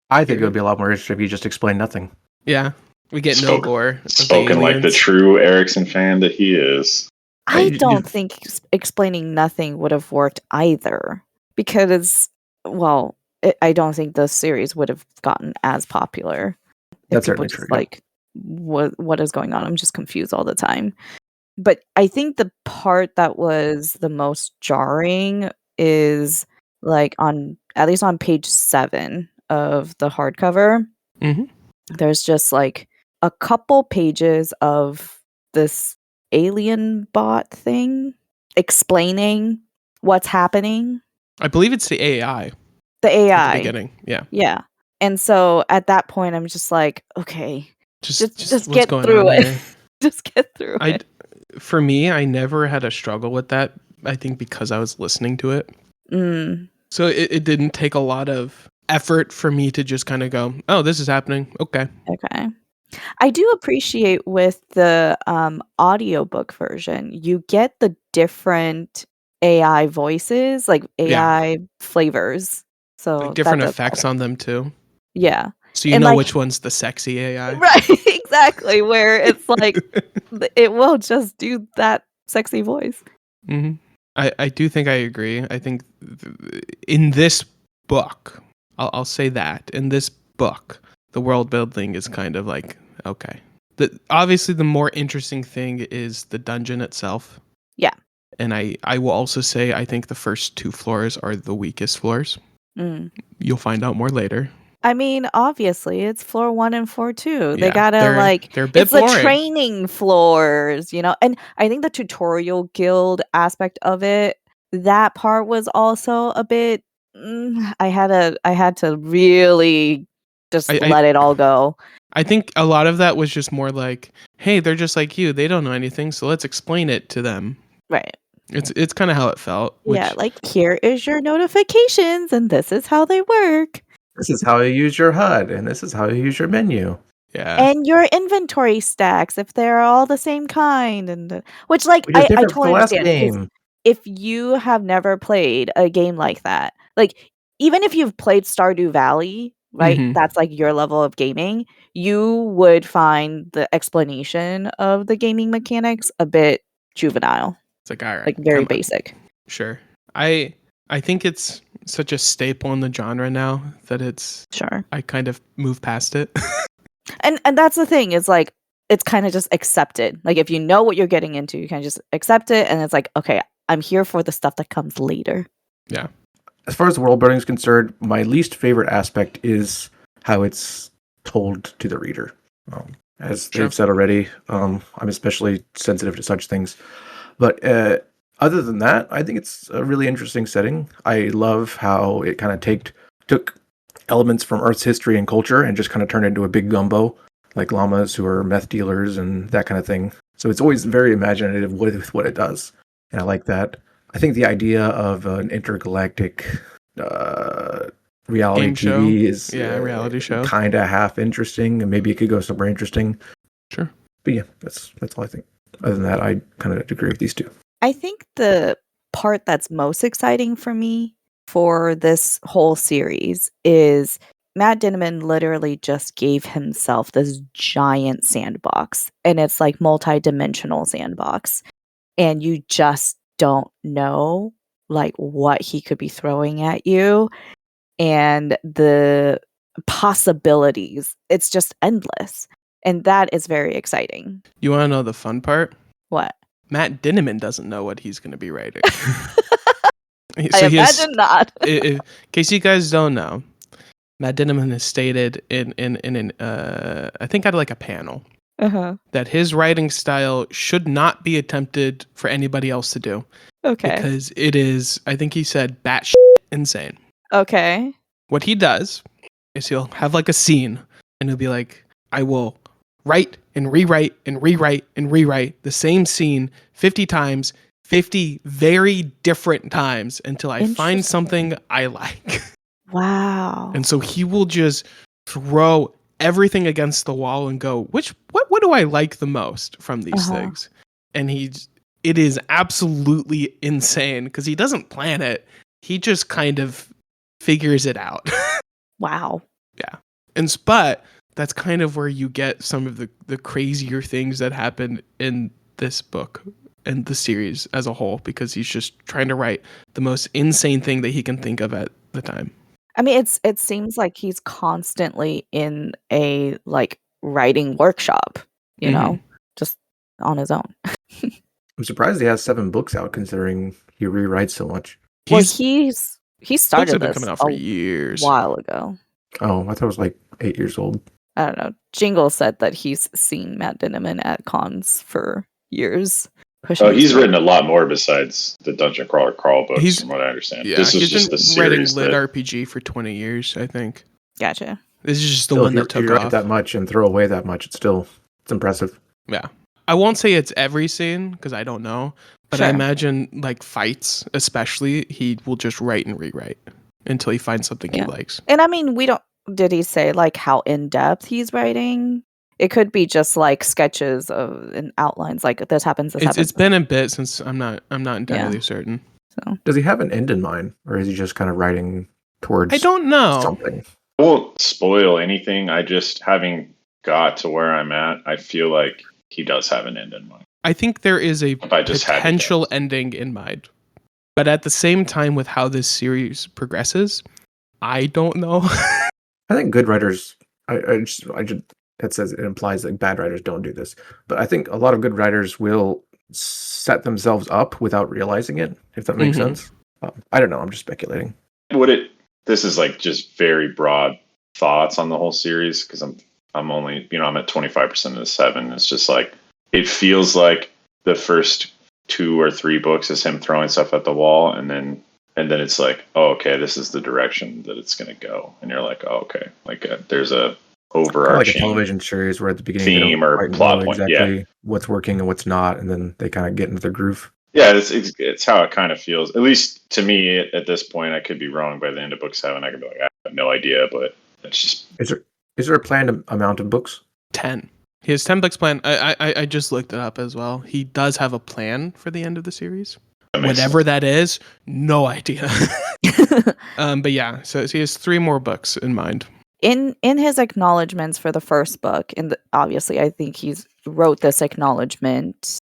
I think it would be a lot more interesting if you just explain nothing. Yeah, we get no gore. Spoken like the true Erickson fan that he is. I don't think explaining nothing would have worked either, because, well, I don't think the series would have gotten as popular. That's certainly true. Like, what is going on? I'm just confused all the time. But I think the part that was the most jarring is like at least on page 7 of the hardcover. Mm-hmm. There's just like a couple pages of this alien bot thing explaining what's happening. I believe it's the AI. The AI. At the beginning, yeah. Yeah. And so at that point, I'm just like, okay, just get through it. Just get through it. For me, I never had a struggle with that. I think because I was listening to it. So it didn't take a lot of effort for me to just kind of go, oh, this is happening. Okay. I do appreciate with the audiobook version, you get the different AI voices, like AI flavors. So like different effects on them too. Yeah. So you know which one's the sexy AI. Right, exactly. Where it's like, it will just do that sexy voice. Mm-hmm. I do think I agree. I think in this book, I'll say that, in this book, the world building is kind of like, okay. Obviously, the more interesting thing is the dungeon itself. Yeah. And I will also say I think the first 2 floors are the weakest floors. You'll find out more later. I mean, obviously, it's floor 1 and floor 2. They Yeah, gotta they're a bit it's boring. the training floors, And I think the tutorial guild aspect of it, that part was also a bit. I had to really just let it all go. I think a lot of that was just more like, hey, they're just like you. They don't know anything, so let's explain it to them. Right. It's kind of how it felt. Yeah, like, here is your notifications, and this is how they work. This is how you use your HUD, and this is how you use your menu. Yeah. And your inventory stacks, if they're all the same kind, and which, like, Which is I different from totally the last understand. game. If you have never played a game like that, like, even if you've played Stardew Valley, right, that's like your level of gaming, you would find the explanation of the gaming mechanics a bit juvenile. It's like, all right, like very basic. Sure. I think it's such a staple in the genre now that it's sure. I kind of move past it. and that's the thing, is like, it's kind of just accepted. Like, if you know what you're getting into, you can just accept it, and it's like, okay, I'm here for the stuff that comes later. Yeah. As far as the world building is concerned, my least favorite aspect is how it's told to the reader. As they've said already, I'm especially sensitive to such things. But other than that, I think it's a really interesting setting. I love how it kind of took elements from Earth's history and culture and just kind of turned it into a big gumbo, like llamas who are meth dealers and that kind of thing. So it's always very imaginative with what it does. And I like that. I think the idea of an intergalactic reality Game show. TV is Reality show. kind of half interesting, and maybe it could go somewhere interesting. Sure. But yeah, that's all I think. Other than that, I kind of agree with these two. I think the part that's most exciting for me for this whole series is Matt Dinniman literally just gave himself this giant sandbox, and it's like multi-dimensional sandbox, and you just don't know like what he could be throwing at you, and the possibilities, it's just endless, and that is very exciting. You want to know the fun part? What? Matt Dinniman doesn't know what he's going to be writing. I imagine not. In case you guys don't know, Matt Dinniman has stated in I think at like a panel that his writing style should not be attempted for anybody else to do. Okay. Because it is, I think he said, batshit insane. Okay. What he does is he'll have like a scene and he'll be like, I will write and rewrite and rewrite and rewrite the same scene 50 times, 50 very different times until I find something I like. Wow. And so he will just throw everything against the wall and go, what do I like the most from these things? And it is absolutely insane because he doesn't plan it. He just kind of figures it out. Wow. Yeah. But that's kind of where you get some of the crazier things that happen in this book and the series as a whole, because he's just trying to write the most insane thing that he can think of at the time. I mean, it seems like he's constantly in a like writing workshop, you know, just on his own. I'm surprised he has 7 books out, considering he rewrites so much. He started books have been this coming out for years. A while ago. Oh, I thought it was like 8 years old. I don't know. Jingle said that he's seen Matt Dinniman at cons for years. He's written a lot more besides the Dungeon Crawler Carl books, from what I understand. Yeah, this is he's just the been writing series Lit RPG for 20 years, I think. Gotcha. This is just the one that took you write off. that much and throw away that much. It's impressive. Yeah. I won't say it's every scene because I don't know, but I imagine like fights, especially, he will just write and rewrite until he finds something he likes. And I mean, did he say like how in depth he's writing? It could be just like sketches and outlines, like this happens. It's been a bit since I'm not entirely certain. So does he have an end in mind, or is he just kind of writing towards? I don't know. Something. I won't spoil anything. I just, having got to where I'm at, I feel like he does have an end in mind. I think there is a I just potential ending in mind, but at the same time, with how this series progresses, I don't know. I think good writers. I just it says it implies that bad writers don't do this, but I think a lot of good writers will set themselves up without realizing it, if that makes sense. I don't know. I'm just speculating. This is like just very broad thoughts on the whole series, because I'm only, I'm at 25% of the 7. It's just like, it feels like the first 2 or 3 books is him throwing stuff at the wall, and then it's like, oh, okay, this is the direction that it's going to go, and you're like, oh, okay, like there's a overarching like a television series where at the beginning theme or plot point, exactly what's working and what's not, and then they kind of get into their groove. Yeah, it's how it kind of feels. At least to me, at this point, I could be wrong. By the end of book 7, I could be like, I have no idea, but it's just. Is there a planned amount of books? 10. He has 10 books planned. I just looked it up as well. He does have a plan for the end of the series. Whatever that is, no idea. But yeah, so he has 3 more books in mind. In his acknowledgments for the first book, and obviously I think he's wrote this acknowledgement,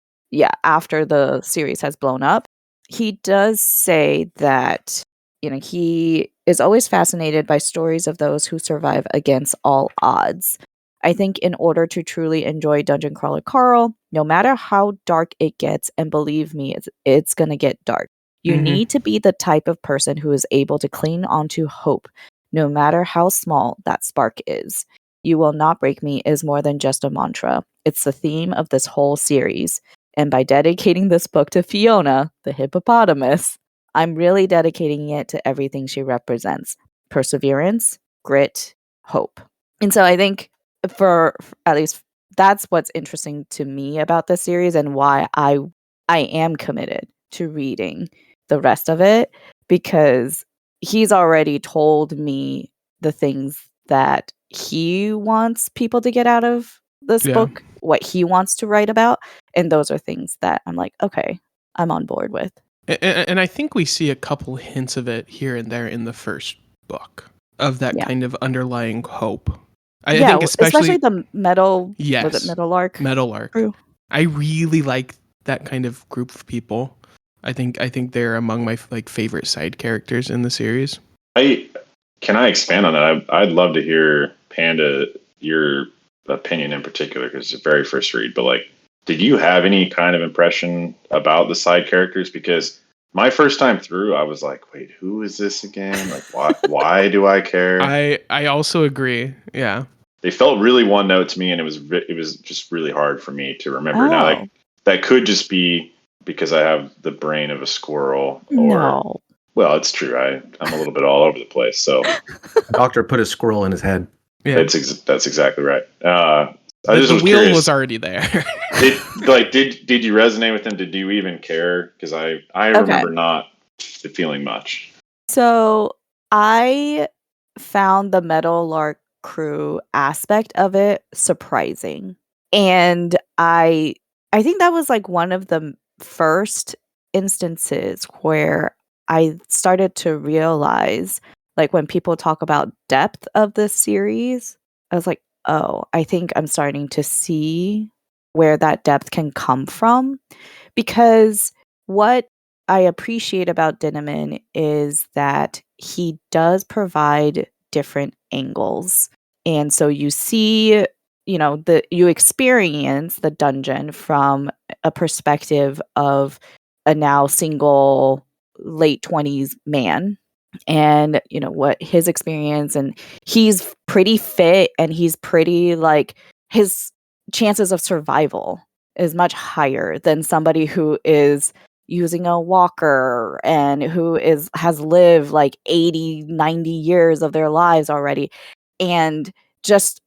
after the series has blown up, he does say that, he is always fascinated by stories of those who survive against all odds. I think in order to truly enjoy Dungeon Crawler Carl, no matter how dark it gets, and believe me, it's going to get dark, you need to be the type of person who is able to cling onto hope, no matter how small that spark is. You will not break me is more than just a mantra. It's the theme of this whole series. And by dedicating this book to Fiona, the hippopotamus, I'm really dedicating it to everything she represents. Perseverance, grit, hope. And so I think for at least that's what's interesting to me about this series, and why I am committed to reading the rest of it, because he's already told me the things that he wants people to get out of this book, what he wants to write about. And those are things that I'm like, okay, I'm on board with. And I think we see a couple hints of it here and there in the first book of that kind of underlying hope. I think especially the Metal, yes, was it Meadowlark? Meadowlark. Crew? I really like that kind of group of people. I think they're among my favorite side characters in the series. Can I expand on that? I'd love to hear, Panda, your opinion in particular, because it's the very first read. But like, did you have any kind of impression about the side characters? Because my first time through, I was like, wait, who is this again? Like, why do I care? I also agree. Yeah. They felt really one note to me, and it was just really hard for me to remember. Oh. Now, like, that could just be because I have the brain of a squirrel. No. Well, it's true. I'm a little bit all over the place. So, The doctor put a squirrel in his head. Yeah. That's exactly right. The was wheel curious. was already there. Did you resonate with him? Did you even care? Because I remember not feeling much. So I found the Meadowlark Crew aspect of it surprising, and I think that was like one of the first instances where I started to realize, like, when people talk about depth of this series, I was like, oh, I think I'm starting to see where that depth can come from. Because what I appreciate about Dinniman is that he does provide different angles. And so you see, you experience the dungeon from a perspective of a now single late 20s man, and what his experience, and he's pretty fit, and he's pretty, like, his chances of survival is much higher than somebody who is using a walker and who has lived like 80-90 years of their lives already. And just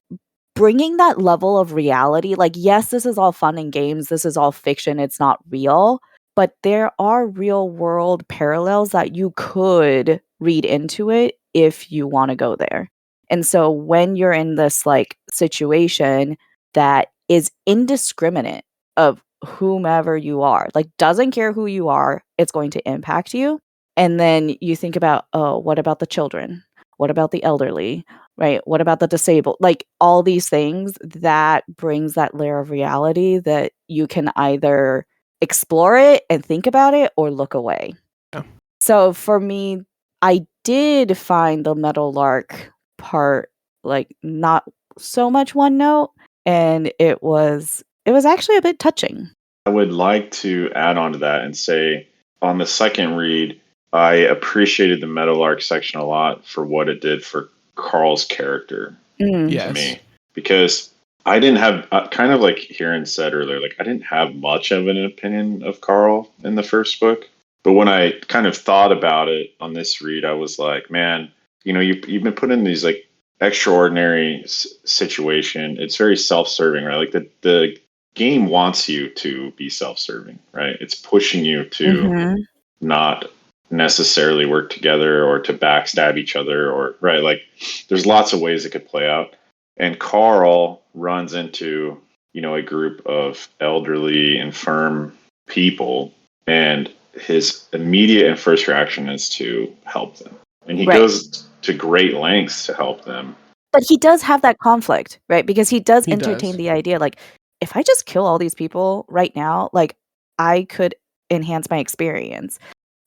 bringing that level of reality, like, yes, this is all fun and games, this is all fiction, it's not real, but there are real world parallels that you could read into it if you want to go there. And so when you're in this like situation that is indiscriminate of whomever you are, like, doesn't care who you are, it's going to impact you. And then you think about, oh, what about the children? What about the elderly? Right? What about the disabled? Like, all these things, that brings that layer of reality that you can either explore it and think about it or look away. Yeah. So for me, I did find the Meadowlark part like not so much one note, and it was actually a bit touching. I would like to add on to that and say, on the second read, I appreciated the Meadowlark section a lot for what it did for Carl's character to me. Because I didn't have, kind of like Hurin said earlier, like, I didn't have much of an opinion of Carl in the first book. But when I kind of thought about it on this read, I was like, man, you've been put in these like extraordinary situation. It's very self-serving, right? Like the game wants you to be self-serving, right? It's pushing you to not necessarily work together or to backstab each other, or right, like, there's lots of ways it could play out. And Carl runs into a group of elderly, infirm people, and his immediate and first reaction is to help them, and he goes to great lengths to help them. But he does have that conflict, right? Because he does entertain the idea, like, if I just kill all these people right now, like, I could enhance my experience.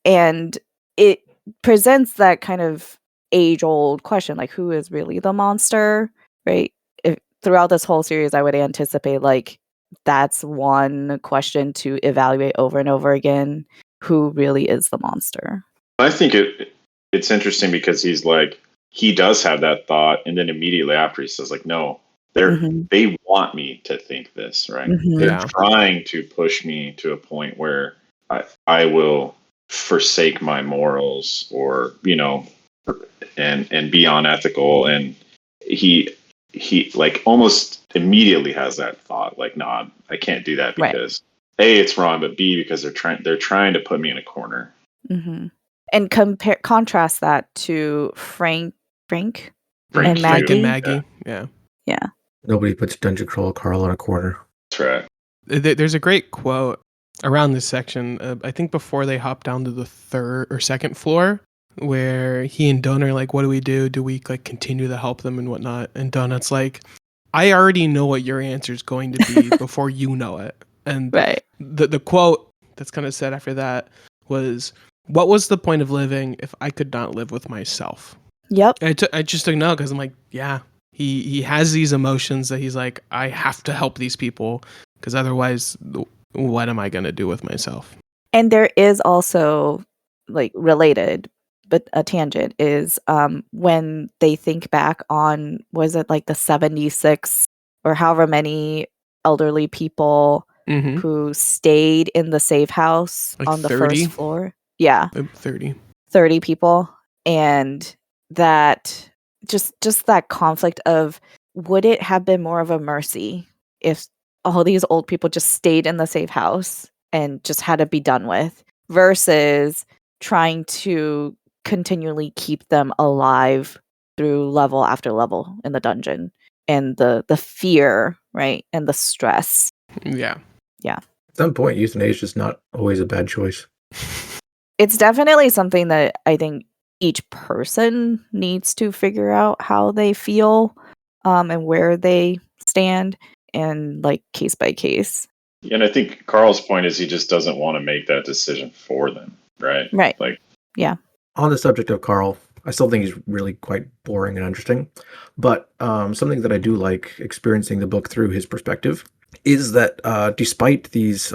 And it presents that kind of age-old question, like, who is really the monster, right? Throughout this whole series, I would anticipate, like, that's one question to evaluate over and over again. Who really is the monster? I think it's interesting because he's like, he does have that thought, and then immediately after he says, like, no, they want me to think this, right? They're trying to push me to a point where I will forsake my morals, or and be unethical. And he like almost immediately has that thought, like, no, I can't do that because A, it's wrong, but B, because they're trying to put me in a corner. Mm-hmm. And contrast that to Frank Frank and too. Frank and Maggie. Maggie. Yeah. Nobody puts Dungeon Crawler Carl in a corner. That's right. There's a great quote around this section. I think before they hop down to the third or second floor, where he and Donut are like, "What do we do? Do we like continue to help them and whatnot?" And Donut's like, "I already know what your answer is going to be before you know it." And Right. the quote that's kind of said after that was, "What was the point of living if I could not live with myself?" Yep. I just took note because I'm like, yeah, he has these emotions that he's like, I have to help these people because otherwise, what am I going to do with myself? And there is also like related, but a tangent is when they think back on, was it like the 76 or however many elderly people Mm-hmm. who stayed in the safe house Like on the 30? first floor? Yeah, 30. 30 people. And that just that conflict of, would it have been more of a mercy if all these old people just stayed in the safe house and just had to be done with, versus trying to continually keep them alive through level after level in the dungeon, and the fear, right, and the stress. Yeah. At some point, euthanasia is not always a bad choice. It's definitely something that I think each person needs to figure out how they feel, and where they stand, and like case by case. And I think Carl's point is he just doesn't want to make that decision for them, right? Right. Like, Yeah. On the subject of Carl, I still think he's really quite boring and interesting. But something that I do like experiencing the book through his perspective is that despite these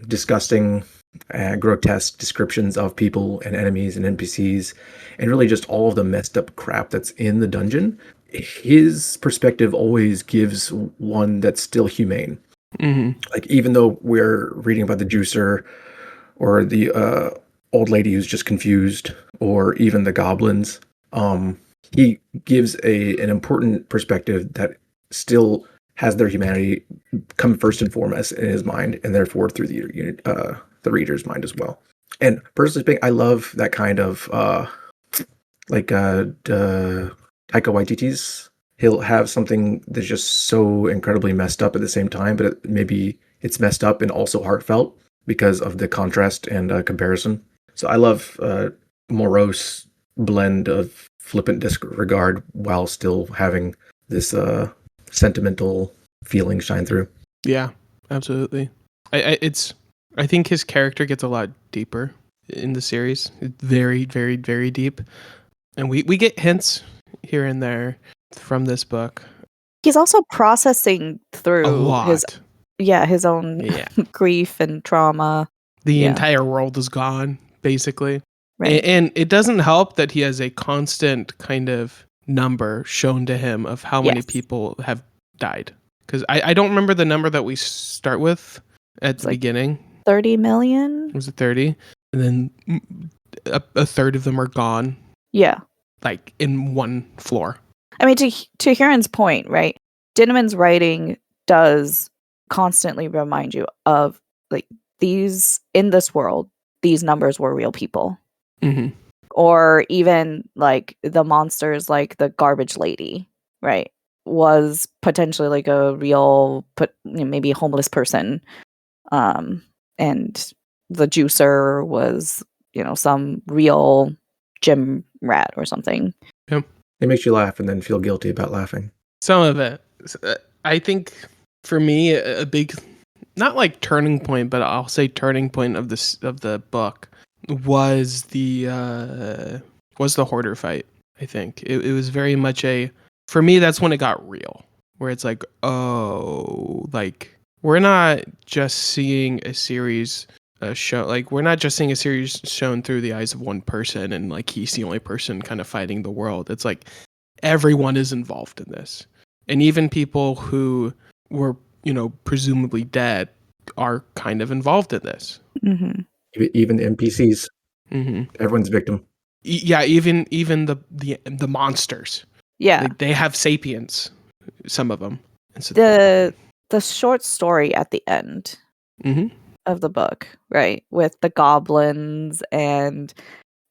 disgusting, grotesque descriptions of people and enemies and NPCs, and really just all of the messed up crap that's in the dungeon, his perspective always gives one that's still humane. Mm-hmm. Like, even though we're reading about the juicer or the old lady who's just confused, or even the goblins, he gives an important perspective that still has their humanity come first and foremost in his mind, and therefore through the reader's mind as well. And personally speaking, I love that kind of Taika Waititi's. He'll have something that's just so incredibly messed up at the same time, but maybe it's messed up and also heartfelt because of the contrast and comparison. So I love morose blend of flippant disregard while still having this sentimental feeling shine through. Yeah, absolutely. I think his character gets a lot deeper in the series. Very, very, very deep. And we get hints here and there from this book. He's also processing A through lot. his own Yeah. grief and trauma. The Yeah. entire world is gone, basically. Right. And it doesn't help that he has a constant kind of number shown to him of how many Yes. people have died. Because I don't remember the number that we start with at the like beginning. 30 million? Was it 30? And then a third of them are gone, Yeah. like in one floor. I mean, to Hurin's point, right? Dinniman's writing does constantly remind you of, like, these, in this world, these numbers were real people. Mm-hmm. Or even like the monsters, like the garbage lady, right, was potentially like a real, maybe a homeless person, and the juicer was, some real gym rat or something. It makes you laugh and then feel guilty about laughing. Some of it. I think for me, a big, not like turning point, but I'll say turning point of the book was the hoarder fight. I think it was very much for me, that's when it got real, where it's like, oh, like we're not just seeing a series show, like we're not just seeing a series shown through the eyes of one person and like he's the only person kind of fighting the world. It's like everyone is involved in this, and even people who were presumably dead are kind of involved in this. Mm-hmm. Even the NPCs, everyone's victim. Yeah, even the monsters. Yeah. They have sapience, some of them. And so The short story at the end, Mhm. of the book, right? With the goblins, and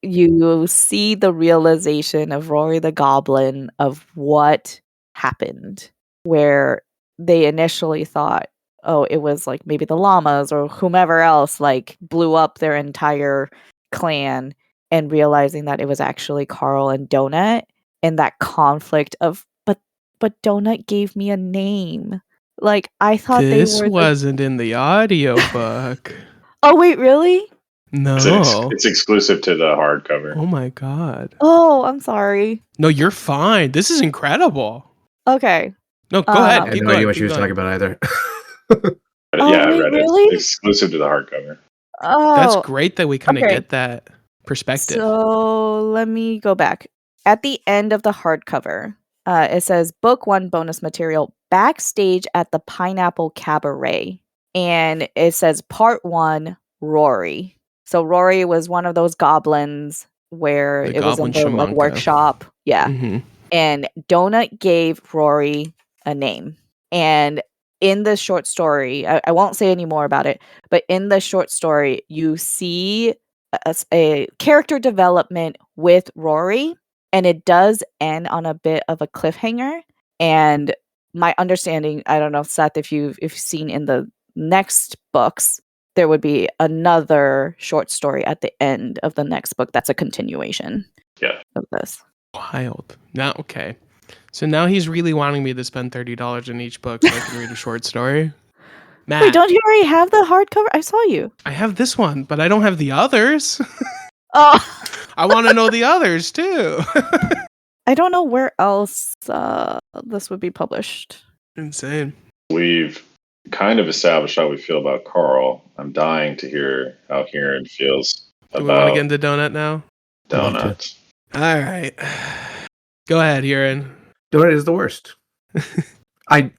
you see the realization of Rory the Goblin of what happened, where they initially thought, oh, it was like maybe the llamas or whomever else like blew up their entire clan, and realizing that it was actually Carl and Donut, and that conflict of but Donut gave me a name. Like I thought they This were the wasn't in the audiobook. Oh wait, really? No. It's exclusive to the hardcover. Oh my god. Oh, I'm sorry. No, you're fine. This is incredible. Okay. No, go ahead. I had Keep no going. idea what Keep she was going. talking about either. But Oh, yeah, I wait, read it. really? It's exclusive to the hardcover. That's Oh, great that we kind of okay. get that perspective. So let me go back. At the end of the hardcover, it says Book 1 bonus material backstage at the Pineapple Cabaret. And it says Part 1 Rory. So Rory was one of those goblins where The it was in goblin the like shamanka. workshop. Yeah. Mhm. And Donut gave Rory a name. And in the short story, I won't say any more about it, but in the short story, you see a character development with Rory, and it does end on a bit of a cliffhanger. And my understanding, I don't know, Seth, if you've seen in the next books, there would be another short story at the end of the next book that's a continuation Yeah. of this. Wild. Now, okay. So now he's really wanting me to spend $30 in each book so I can read a short story. Matt, Wait, don't you already have the hardcover? I saw you. I have this one, but I don't have the others. Oh, I want to know the others too. I don't know where else this would be published. Insane. We've kind of established how we feel about Carl. I'm dying to hear how Huron feels Do we want to get about into Donut now? I'd love to. Donuts. All right. Go ahead, Huron. Donut is the worst. I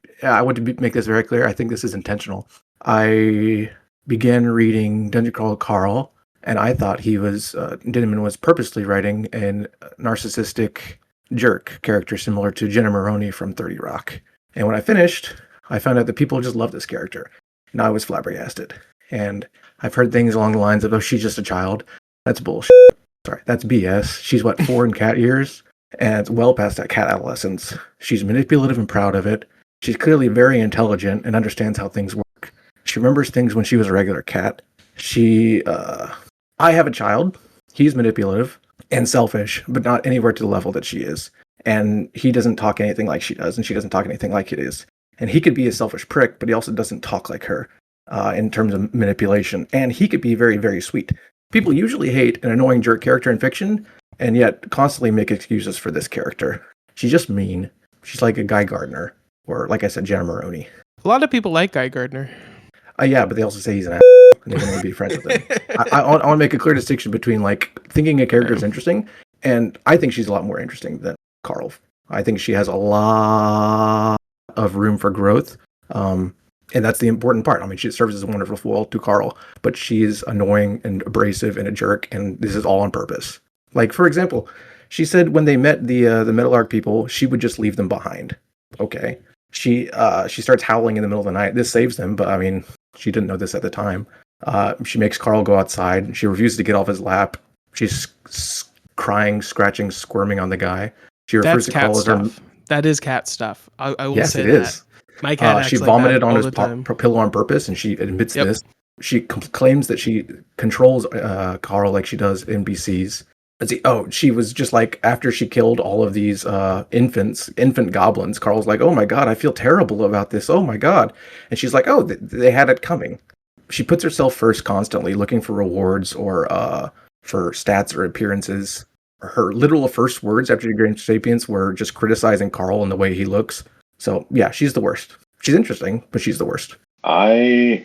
want to make this very clear. I think this is intentional. I began reading Dungeon Crawl Carl, and I thought Dinniman was purposely writing a narcissistic jerk character similar to Jenna Maroney from 30 Rock. And when I finished, I found out that people just love this character. And I was flabbergasted. And I've heard things along the lines of, oh, she's just a child. That's bullshit. Sorry, that's BS. She's, 4 in cat years? And it's well past that cat adolescence. She's manipulative and proud of it. She's clearly very intelligent and understands how things work. She remembers things when she was a regular cat. I have a child. He's manipulative and selfish, but not anywhere to the level that she is. And he doesn't talk anything like she does, and she doesn't talk anything like it is. And he could be a selfish prick, but he also doesn't talk like her in terms of manipulation. And he could be very, very sweet. People usually hate an annoying jerk character in fiction, and yet constantly make excuses for this character. She's just mean. She's like a Guy Gardner, or like I said, Jenna Maroney. A lot of people like Guy Gardner. Yeah, but they also say he's an and they don't want to be friends with him. I want to make a clear distinction between thinking a character is interesting, and I think she's a lot more interesting than Carl. I think she has a lot of room for growth, and that's the important part. I mean, she serves as a wonderful foil to Carl, but she's annoying and abrasive and a jerk, and this is all on purpose. Like, for example, she said when they met the Metal people, she would just leave them behind. Okay. She starts howling in the middle of the night. This saves them, but I mean, she didn't know this at the time. She makes Carl go outside. She refuses to get off his lap. She's crying, scratching, squirming on the guy. She refers to Carl as her... That is cat stuff. I will yes, say it that. Is. My cat she acts vomited like on that his pillow on purpose, and she admits Yep. this. She claims that she controls Carl like she does NPCs. She was just like, after she killed all of these infant goblins, Carl's like, oh my god, I feel terrible about this, oh my god. And she's like, oh, they had it coming. She puts herself first constantly, looking for rewards or for stats or appearances. Her literal first words after she gained sapience were just criticizing Carl and the way he looks. So yeah, she's the worst. She's interesting, but she's the worst. I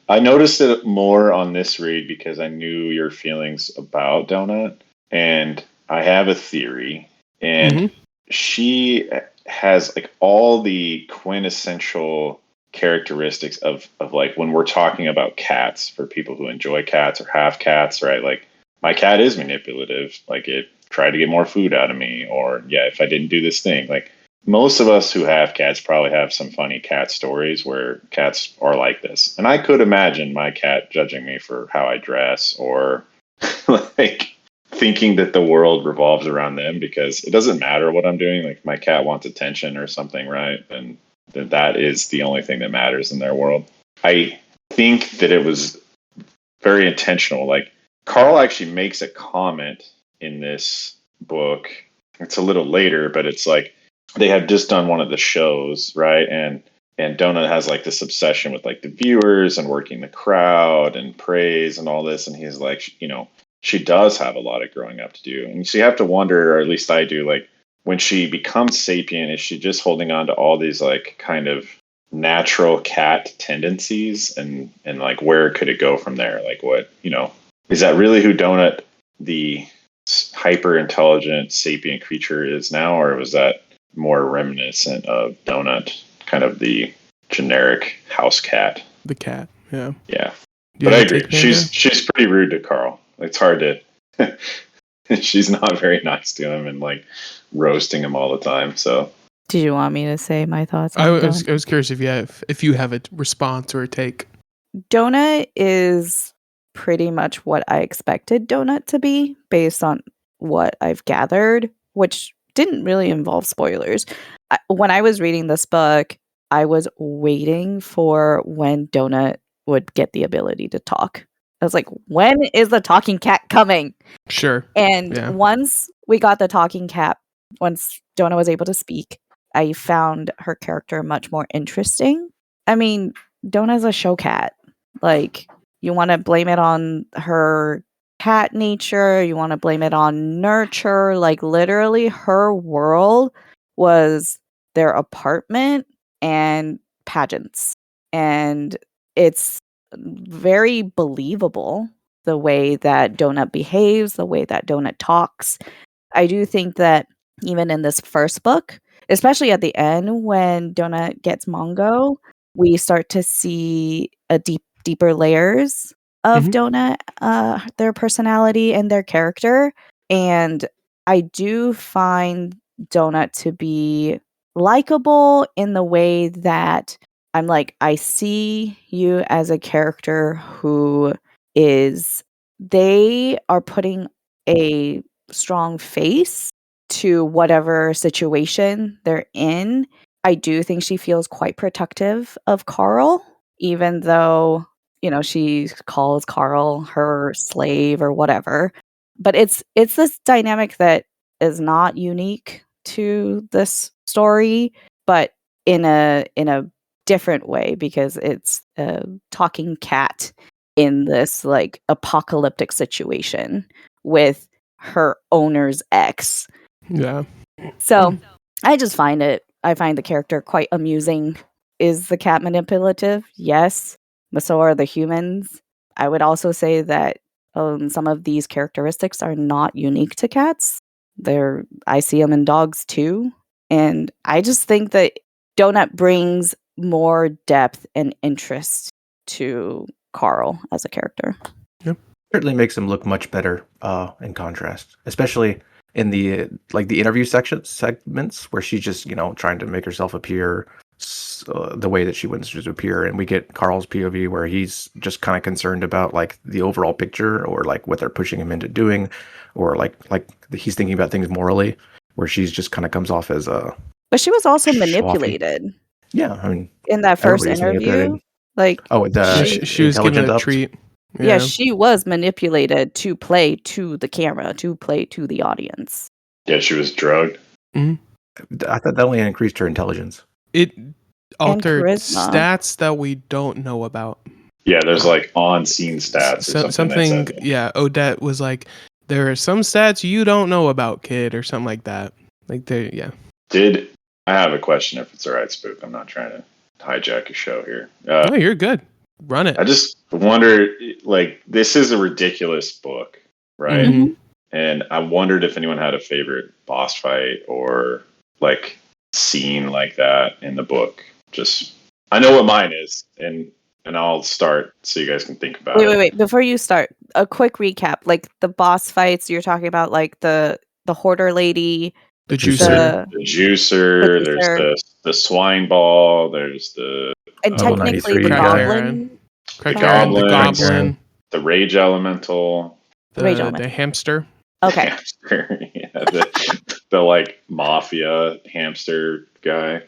noticed it more on this read because I knew your feelings about Donut. And I have a theory, and she has like all the quintessential characteristics of like when we're talking about cats for people who enjoy cats or have cats, right? Like my cat is manipulative, like it tried to get more food out of me, or yeah, if I didn't do this thing, like most of us who have cats probably have some funny cat stories where cats are like this. And I could imagine my cat judging me for how I dress or like thinking that the world revolves around them because it doesn't matter what I'm doing. Like my cat wants attention or something, right? And that is the only thing that matters in their world. I think that it was very intentional. Like Carl actually makes a comment in this book. It's a little later, but it's like they have just done one of the shows, right? And Donut has like this obsession with like the viewers and working the crowd and praise and all this. And he's like, you know, she does have a lot of growing up to do. And so you have to wonder, or at least I do, like when she becomes sapient, is she just holding on to all these like kind of natural cat tendencies and like where could it go from there? Like what, you know, is that really who Donut, the hyper intelligent sapient creature, is now, or was that more reminiscent of Donut, kind of the generic house cat? The cat, yeah. Yeah. But I agree. She's pretty rude to Carl. It's hard to she's not very nice to him and like roasting him all the time. So Did you want me to say my thoughts on I Donut? was curious if you have a response or a take. Donut is pretty much what I expected Donut to be based on what I've gathered, which didn't really involve spoilers. When I was reading this book, I was waiting for when Donut would get the ability to talk. I was like, when is the talking cat coming? Sure. And Yeah. once we got the talking cat, once Donut was able to speak, I found her character much more interesting. I mean, Donut's a show cat. Like, you want to blame it on her cat nature, you want to blame it on nurture. Like, literally, her world was their apartment and pageants. And it's very believable the way that Donut behaves, the way that Donut talks. I do think that even in this first book, especially at the end when Donut gets Mongo, we start to see a deeper layers of Donut, their personality and their character. And I do find Donut to be likable in the way that I'm like, I see you as a character who is, they are putting a strong face to whatever situation they're in. I do think she feels quite protective of Carl, even though, you know, she calls Carl her slave or whatever. But it's this dynamic that is not unique to this story, but in a different way, because it's a talking cat in this like apocalyptic situation with her owner's ex. Yeah. So I find the character quite amusing. Is the cat manipulative? Yes. But so are the humans. I would also say that some of these characteristics are not unique to cats. I see them in dogs too. And I just think that Donut brings more depth and interest to Carl as a character. Certainly makes him look much better in contrast, especially in the the interview segments where she's just, you know, trying to make herself appear the way that she wants to appear, and we get Carl's POV where he's just kind of concerned about like the overall picture or like what they're pushing him into doing, or like he's thinking about things morally, where she's just kind of comes off as a. But she was also Shoffy. manipulated. Yeah, I mean, in that first everybody's interview, manipulated. like she was given a treat. Yeah, she was manipulated to play to the camera, to play to the audience. Yeah, she was drugged. I thought that only increased her intelligence. It altered charisma. stats that we don't know about. Yeah, there's like on-scene stats or something. Yeah, Odette was like, there are some stats you don't know about, kid, or something like that. Like, yeah. I have a question, if it's all right, Spook? I'm not trying to hijack a show here. No, you're good. Run it. I just wonder, like, this is a ridiculous book, right? Mm-hmm. And I wondered if anyone had a favorite boss fight or like scene like that in the book. Just, I know what mine is, and I'll start so you guys can think about it. Wait. Before you start, a quick recap. Like the boss fights you're talking about, like the hoarder lady The Juicer. juicer. The juicer. The There's juicer. the swine ball. There's the And Level technically 93 the guy. goblin. Craig The Aaron, the goblin. goblin, the rage elemental. Rage the elemental. hamster. Okay. Hamster. Yeah, the like mafia hamster guy.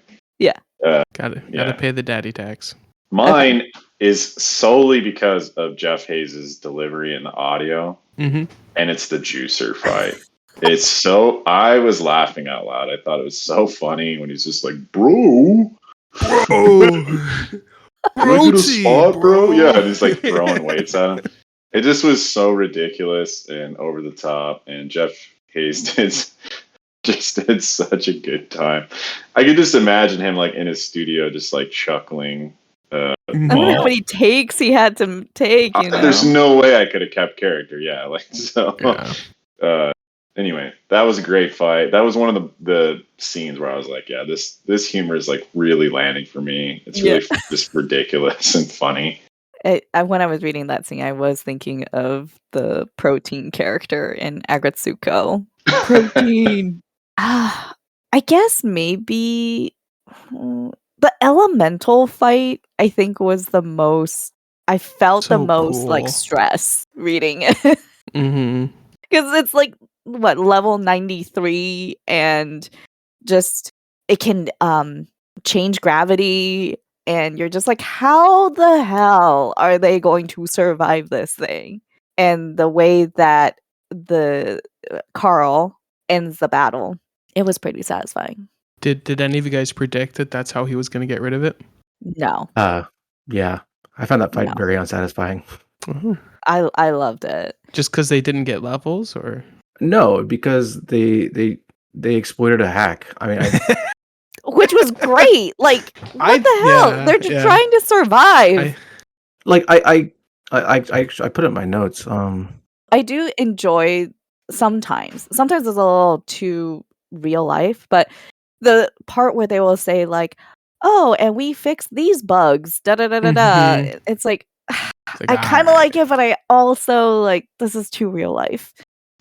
Gotta pay the daddy tax. Mine is solely because of Jeff Hayes' delivery and the audio, Mm-hmm. and it's the juicer fight. It's so I was laughing out loud. I thought it was so funny when he's just like, bro. Can I get a spot, bro? Yeah, and he's like throwing weights at him. It just was so ridiculous and over the top. And Jeff Hayes did such a good time. I could just imagine him like in his studio, just like chuckling. I don't know how many takes he had to take, you know. There's no way I could have kept character. Yeah, like so. Yeah. Anyway, that was a great fight. That was one of the scenes where I was like, yeah, this humor is like really landing for me. It's really just ridiculous and funny. When I was reading that scene, I was thinking of the protein character in Agretsuko. Protein. I guess maybe the elemental fight, I think, was the most. I felt the So most like cool. stress reading it Mm-hmm. because it's like what level 93 and just it can change gravity and you're just like, how the hell are they going to survive this thing? And the way that the Carl ends the battle, it was pretty satisfying. Did any of you guys predict that that's how he was going to get rid of it? No, Yeah. I found that fight No. very unsatisfying. Oh. I loved it. Just because they didn't get levels, or No, because they exploited a hack. I mean, Which was great. Like, what the hell? yeah, They're just yeah. trying to survive. I put it in my notes. I do enjoy sometimes. Sometimes it's a little too real life, but the part where they will say like, "Oh, and we fixed these bugs." Da da da da da. Mhm. It's like It's like, I kind of "Ah." like it, but I also like this is too real life.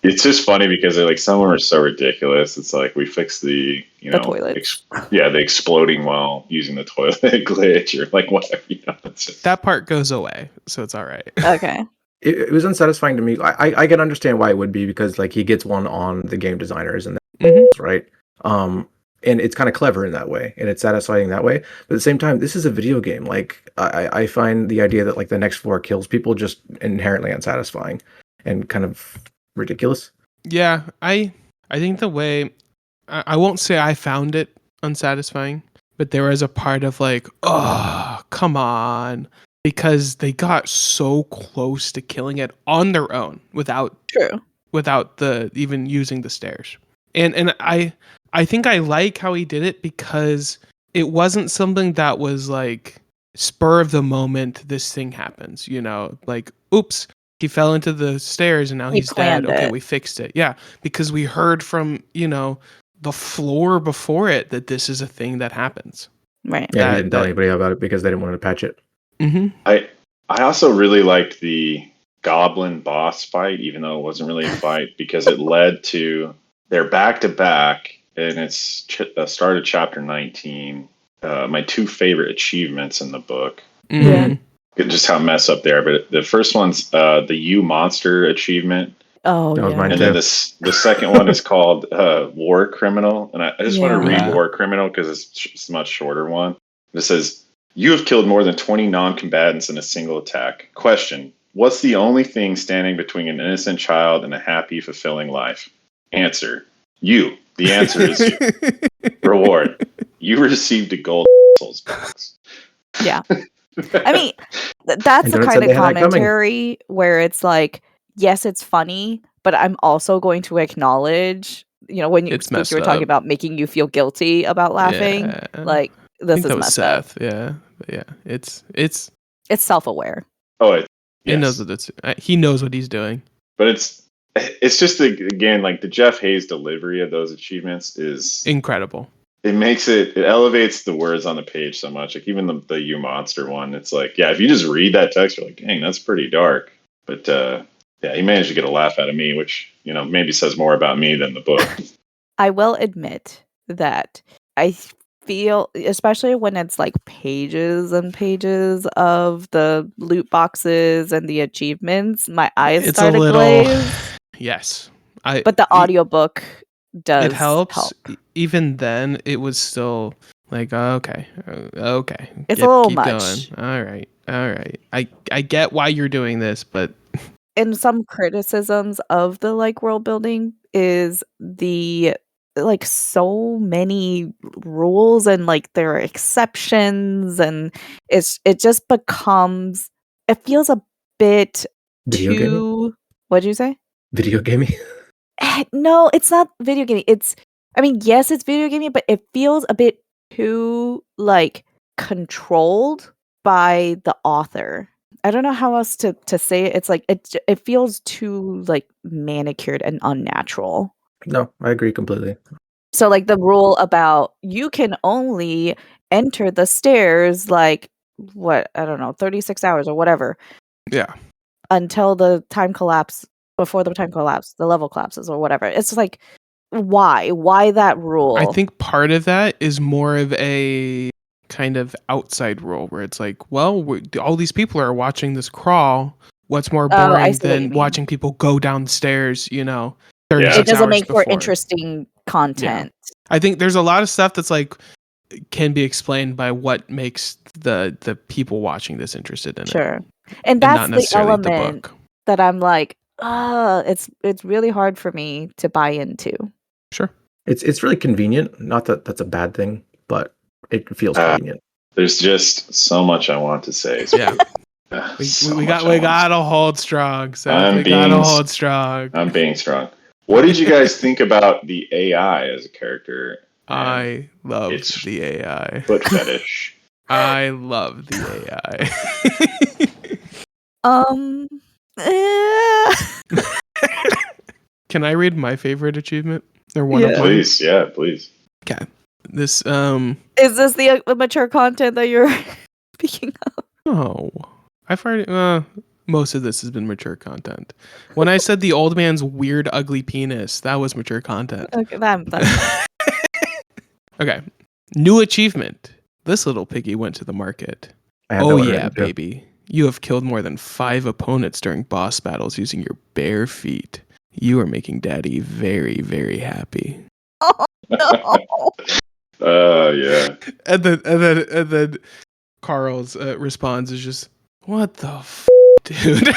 It's just funny because they're like some of them are so ridiculous. It's like we fixed the The toilets. the exploding while using the toilet glitch or like whatever. It's just, That part goes away, so it's all right. Okay. It was unsatisfying to me. I can understand why it would be because like he gets one on the game designers and Mhm. that's right. And it's kind of clever in that way, and it's satisfying that way. But at the same time, this is a video game. Like I find the idea that like the next floor kills people just inherently unsatisfying and kind of ridiculous. Yeah, I think the way I won't say I found it unsatisfying, but there was a part of like, oh, come on, because they got so close to killing it on their own without the even using the stairs. And I think I like how he did it because it wasn't something that was like spur of the moment this thing happens, you know, like oops, he fell into the stairs and now he's dead. planned Okay, it. we fixed it. Yeah, because we heard from, you know, the floor before it that this is a thing that happens. Right. Yeah, he That- didn't tell that- anybody about it because they didn't want to patch it. Mm-hmm. I also really liked the goblin boss fight, even though it wasn't really a fight, because it led to they're back to back, and it's started chapter 19. My two favorite achievements in the book. Mm-hmm. Just how messed up they are. But the first one's the U Monster achievement. Oh, That was yeah. mine. And too. then the second one is called War Criminal. And I just want to read Yeah. War Criminal because it's a much shorter one. It says, you have killed more than 20 non-combatants in a single attack. Question, what's the only thing standing between an innocent child and a happy, fulfilling life? Answer, you. The answer is you. Reward, you received a gold Souls box. Yeah. I mean, that's And the don't kind said of they had that coming. commentary where it's like, yes, it's funny, but I'm also going to acknowledge, you know, when you It's Spook, messed you were talking up. about making you feel guilty about laughing. Yeah. Like, I this think is that was messed up. Seth. Yeah, but yeah, it's It's self-aware. Oh, he yes. knows what he knows what he's doing. But it's just again like the Jeff Hayes delivery of those achievements is Incredible. it makes it elevates the words on the page so much. Like even the U Monster one, it's like if you just read that text, you're like, dang, that's pretty dark. But he managed to get a laugh out of me, which maybe says more about me than the book. I will admit that I feel, especially when it's like pages and pages of the loot boxes and the achievements, my eyes It's start a to little glaze. yes. But the audiobook does It helps. help. Even then, it was still like okay. It's a little Keep much. going. All right. I get why you're doing this, but And some criticisms of the like world building is the like so many rules and like there are exceptions, and it just becomes, it feels a bit Video gaming? too, what'd you say? Video gaming? No, it's not video gaming. I mean, yes, it's video gaming, but it feels a bit too like controlled by the author. I don't know how else to say it. It's like it feels too like manicured and unnatural. No, I agree completely. So like the rule about you can only enter the stairs like what, I don't know, 36 hours or whatever yeah. until the time collapse, before the time collapse, the level collapses or whatever. It's like why that rule? I think part of that is more of a kind of outside rule where it's like, well, all these people are watching this crawl. What's more Oh, I boring see what you than mean. watching people go downstairs, 36 It doesn't hours make for before. interesting content. I think there's a lot of stuff that's like can be explained by what makes the people watching this interested in it. Sure. And And that's not the necessarily the element book. that I'm like, it's really hard for me to buy into. Sure. It's really convenient. Not that that's a bad thing, but it feels convenient. There's just so much I want to say. Yeah. So we much I want gotta hold strong, Seth. I'm We being gotta hold strong. I'm being strong. What did you guys think about the AI as a character? I love It's the AI. foot fetish. I love the Eh. Can I read my favorite achievement? Or one Yeah. of them? Please, yeah, please. Okay. This Is this the mature content that you're speaking of? oh. I've already most of this has been mature content. When I said the old man's weird ugly penis, that was mature content. Okay, that's Okay. New achievement. This little piggy went to the market. I have that Oh one yeah, written, too. baby. You have killed more than 5 opponents during boss battles using your bare feet. You are making daddy very, very happy. oh no. Yeah. And then Carl's response is just, what the dude?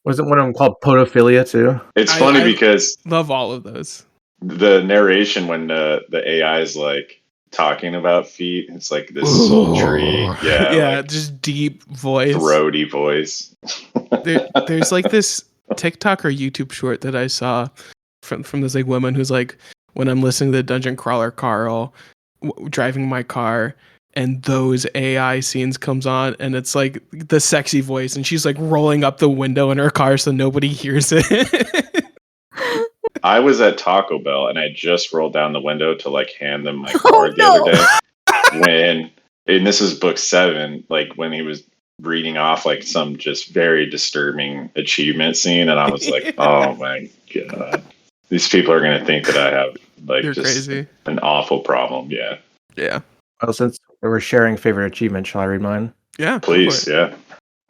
Wasn't one of them called podophilia too? It's funny I because love all of those. the narration when the AI is like talking about feet, it's like this Ooh. sultry, Yeah, like, just deep voice. throaty voice. There's like this TikTok or YouTube short that I saw from this like woman who's like, when I'm listening to the Dungeon Crawler Carl driving my car and those AI scenes comes on and it's like the sexy voice and she's like rolling up the window in her car so nobody hears it. I was at Taco Bell and I just rolled down the window to like hand them my card the other day and this is book 7, like when he was reading off like some just very disturbing achievement scene and I was like, oh my god, these people are going to think that I have like You're just crazy. an awful problem. Yeah. Well, since we're sharing favorite achievement, shall I read mine? Yeah, Please. Yeah.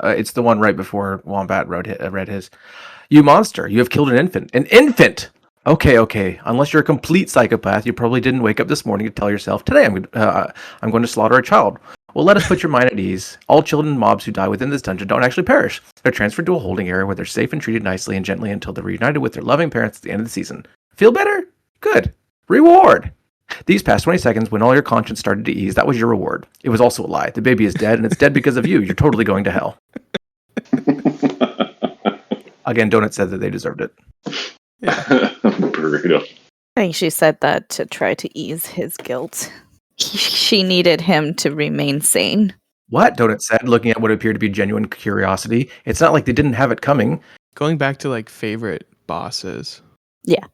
It's the one right before Wombat read his. You monster! You have killed an infant. An infant! Okay. Unless you're a complete psychopath, you probably didn't wake up this morning to tell yourself, today I'm going to slaughter a child. Well, let us put your mind at ease. All children and mobs who die within this dungeon don't actually perish. They're transferred to a holding area where they're safe and treated nicely and gently until they're reunited with their loving parents at the end of the season. Feel better? Good. Reward! These past 20 seconds, when all your conscience started to ease, that was your reward. It was also a lie. The baby is dead, and it's dead because of you. You're totally going to hell. Again, Donut said that they deserved it. Brutal. I think she said that to try to ease his guilt. She needed him to remain sane. What? Donut said, looking at what appeared to be genuine curiosity. It's not like they didn't have it coming. Going back to like favorite bosses. Yeah.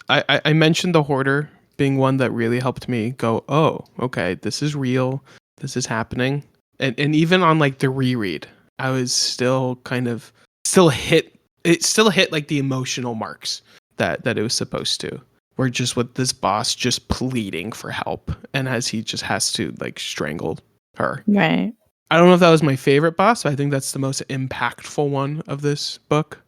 I mentioned the Hoarder being one that really helped me go, oh, okay, this is real. This is happening. And even on like the reread, I was still hit it still hit like the emotional marks that it was supposed to. We're just with this boss just pleading for help, and as he just has to like strangle her. Right. I don't know if that was my favorite boss, but I think that's the most impactful one of this book.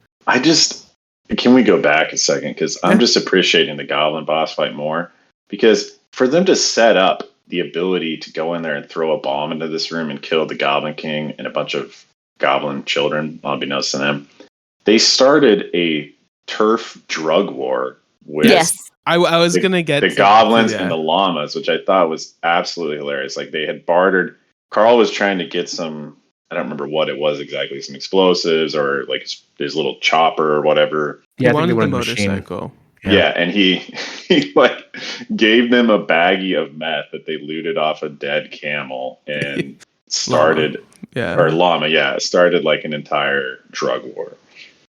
Can we go back a second? Because I'm just appreciating the goblin boss fight more. Because for them to set up the ability to go in there and throw a bomb into this room and kill the Goblin King and a bunch of goblin children, unbeknownst to them, they started a turf drug war with I was going to get the goblins and the llamas, which I thought was absolutely hilarious. Like they had bartered. Carl was trying to get some, I don't remember what it was exactly, some explosives or like his little chopper or whatever. Yeah, I think they wanted the motorcycle. Yeah, and he like gave them a baggie of meth that they looted off a dead camel and started started like an entire drug war.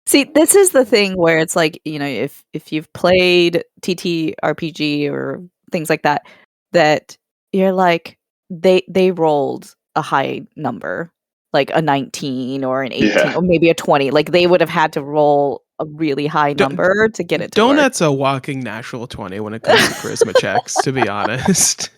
See, this is the thing where it's like, you know, if you've played TTRPG or things like that, that you're like, they rolled a high number, like a 19 or an 18 or maybe a 20. Like they would have had to roll a really high number to get it to Donut's work. a walking natural 20 when it comes to charisma checks, to be honest.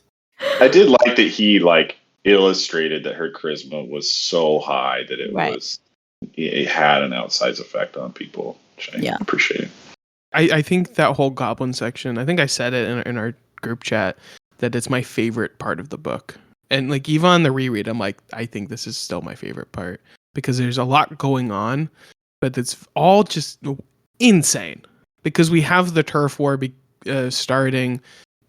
I did like that he like illustrated that her charisma was so high that it had an outsized effect on people, which I appreciate. I think that whole goblin section, I think I said it in our group chat, that it's my favorite part of the book. And like even on the reread, I'm like, I think this is still my favorite part because there's a lot going on, but it's all just insane because we have the turf war starting.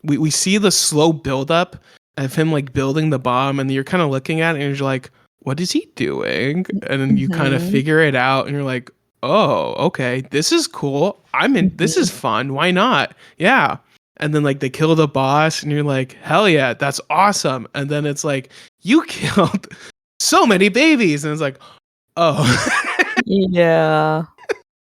We see the slow buildup of him like building the bomb, and you're kind of looking at it and you're like, what is he doing? And then you kind of figure it out and you're like, oh, okay, this is cool. I'm in. This is fun. Why not? Yeah. And then like they kill the boss and you're like, hell yeah, that's awesome. And then it's like, you killed so many babies. And it's like, oh. Yeah.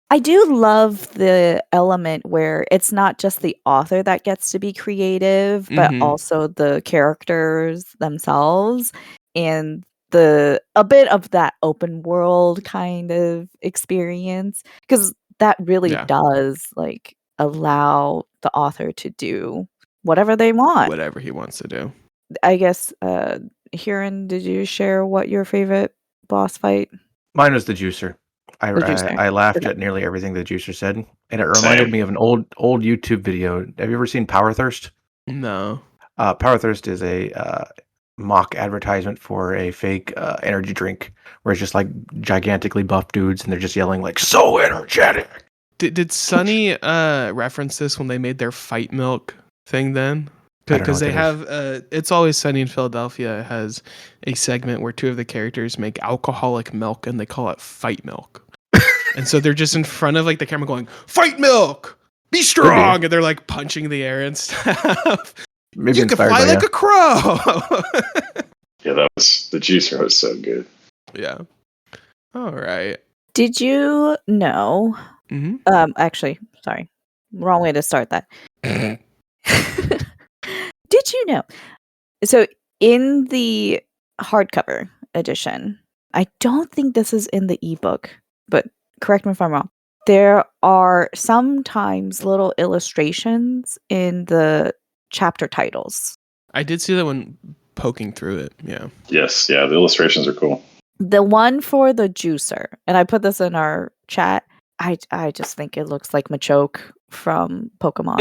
I do love the element where it's not just the author that gets to be creative, but also the characters themselves and a bit of that open world kind of experience. Because that really does like allow the author to do whatever they want. Whatever he wants to do. I guess, Hurin, did you share what your favorite boss fight? Mine was the juicer. I laughed at nearly everything the juicer said, and it reminded me of an old YouTube video. Have you ever seen Power Thirst? No. Power Thirst is a mock advertisement for a fake energy drink where it's just like gigantically buff dudes, and they're just yelling like, "So energetic." Did Sunny reference this when they made their fight milk thing then? Because they have It's Always Sunny in Philadelphia has a segment where two of the characters make alcoholic milk and they call it fight milk. And so they're just in front of like the camera going, "Fight milk! Be strong!" And they're like punching the air and stuff. Maybe you can fly like a crow. Yeah, the juicer was so good. Yeah. All right. Did you know? Actually, sorry, wrong way to start that. Did you know? So in the hardcover edition, I don't think this is in the ebook, but correct me if I'm wrong. There are sometimes little illustrations in the chapter titles. I did see that when poking through it. Yeah. Yes. Yeah. The illustrations are cool. The one for the juicer, and I put this in our chat. I just think it looks like Machoke from Pokemon.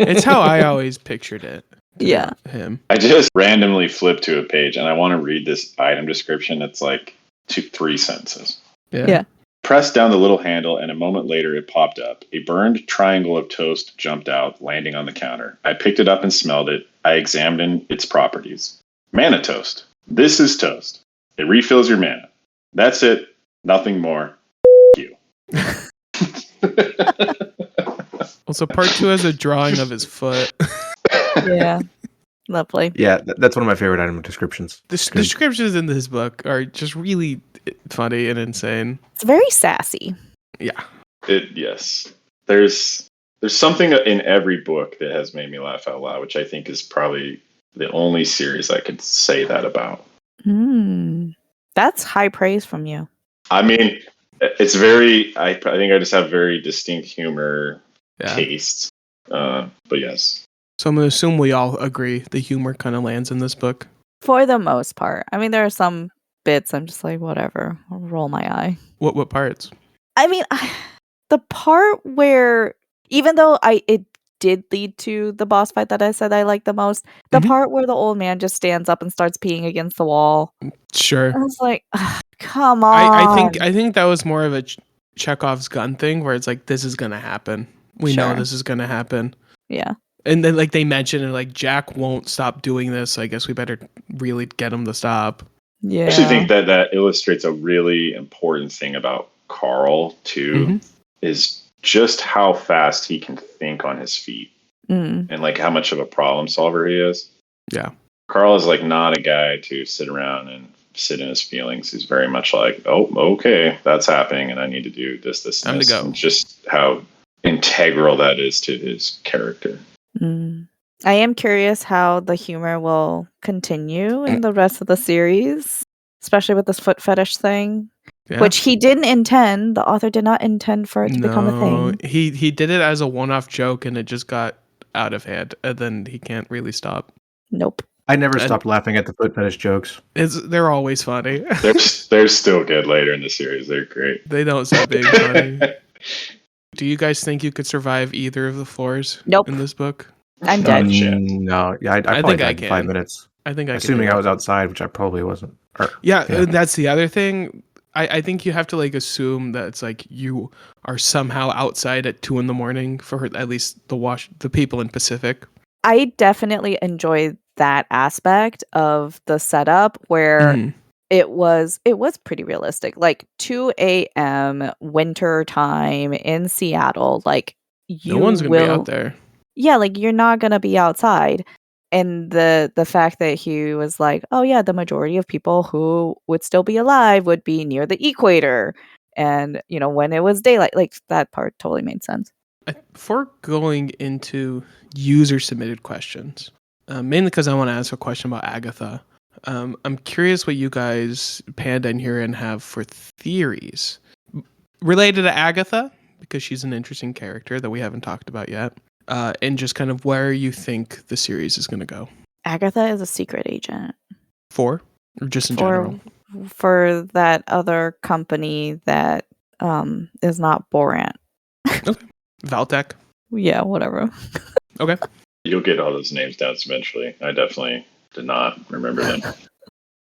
It's how I always pictured it. Yeah. Him. I just randomly flipped to a page and I want to read this item description. It's like 3 sentences. Yeah. Pressed down the little handle and a moment later it popped up. A burned triangle of toast jumped out, landing on the counter. I picked it up and smelled it. I examined its properties. Mana toast. This is toast. It refills your mana. That's it. Nothing more. You. Also, part 2 has a drawing of his foot. Yeah. Lovely. Yeah, that's one of my favorite item descriptions. The descriptions in this book are just really funny and insane. It's very sassy. Yeah. Yes. There's something in every book that has made me laugh out loud, which I think is probably the only series I could say that about. That's high praise from you. I mean, It's very. I think I just have very distinct humor Yeah. taste. But yes. So I'm gonna assume we all agree the humor kind of lands in this book. For the most part. I mean, there are some bits I'm just like, whatever. I'll roll my eye. What parts? I mean, the part where, even though it did lead to the boss fight that I said I liked the most, the Mhm. part where the old man just stands up and starts peeing against the wall. Sure. I was like, come on. I think that was more of a Chekhov's gun thing where it's like, this is gonna happen. We know Sure. this is gonna happen. Yeah. And then like they mentioned it, like Jack won't stop doing this. So I guess we better really get him to stop. Yeah. I actually think that illustrates a really important thing about Carl too, Mhm. is just how fast he can think on his feet Mm. and like how much of a problem solver he is. Yeah. Carl is like not a guy to sit around and sit in his feelings. He's very much like, oh, okay, that's happening, and I need to do this, this, and Time to this. go. And just how integral that is to his character. Mm. I am curious how the humor will continue in the rest of the series, especially with this foot fetish thing, Yeah. which he didn't intend. The author did not intend for it to become a thing. He did it as a one-off joke, and it just got out of hand, and then he can't really stop. Nope. I never stopped laughing at the foot fetish jokes. They're always funny. They're still good later in the series. They're great. They don't stop being funny. Do you guys think you could survive either of the floors Nope. in this book? I'm Not dead. a chance. No, yeah, I I probably think I died in 5 can. minutes. I think I could Assuming do I it. was outside, which I probably wasn't. Yeah, Yeah. that's the other thing. I think you have to like assume that it's like you are somehow outside at 2 a.m. for at least the people in Pacific. I definitely enjoy that aspect of the setup where Mhm. it was pretty realistic. Like 2 a.m. winter time in Seattle, like No one's gonna be out there. Yeah, like you're not gonna be outside. And the fact that he was like, oh yeah, the majority of people who would still be alive would be near the equator. And, when it was daylight, like that part totally made sense. Before going into user submitted questions, mainly because I want to ask a question about Agatha. I'm curious what you guys, Panda and Hurin, have for theories related to Agatha, because she's an interesting character that we haven't talked about yet, and just kind of where you think the series is going to go. Agatha is a secret agent Or just in general? for that other company that is not Borant. Valtech? Yeah, whatever. Okay. You'll get all those names down eventually. I definitely did not remember them.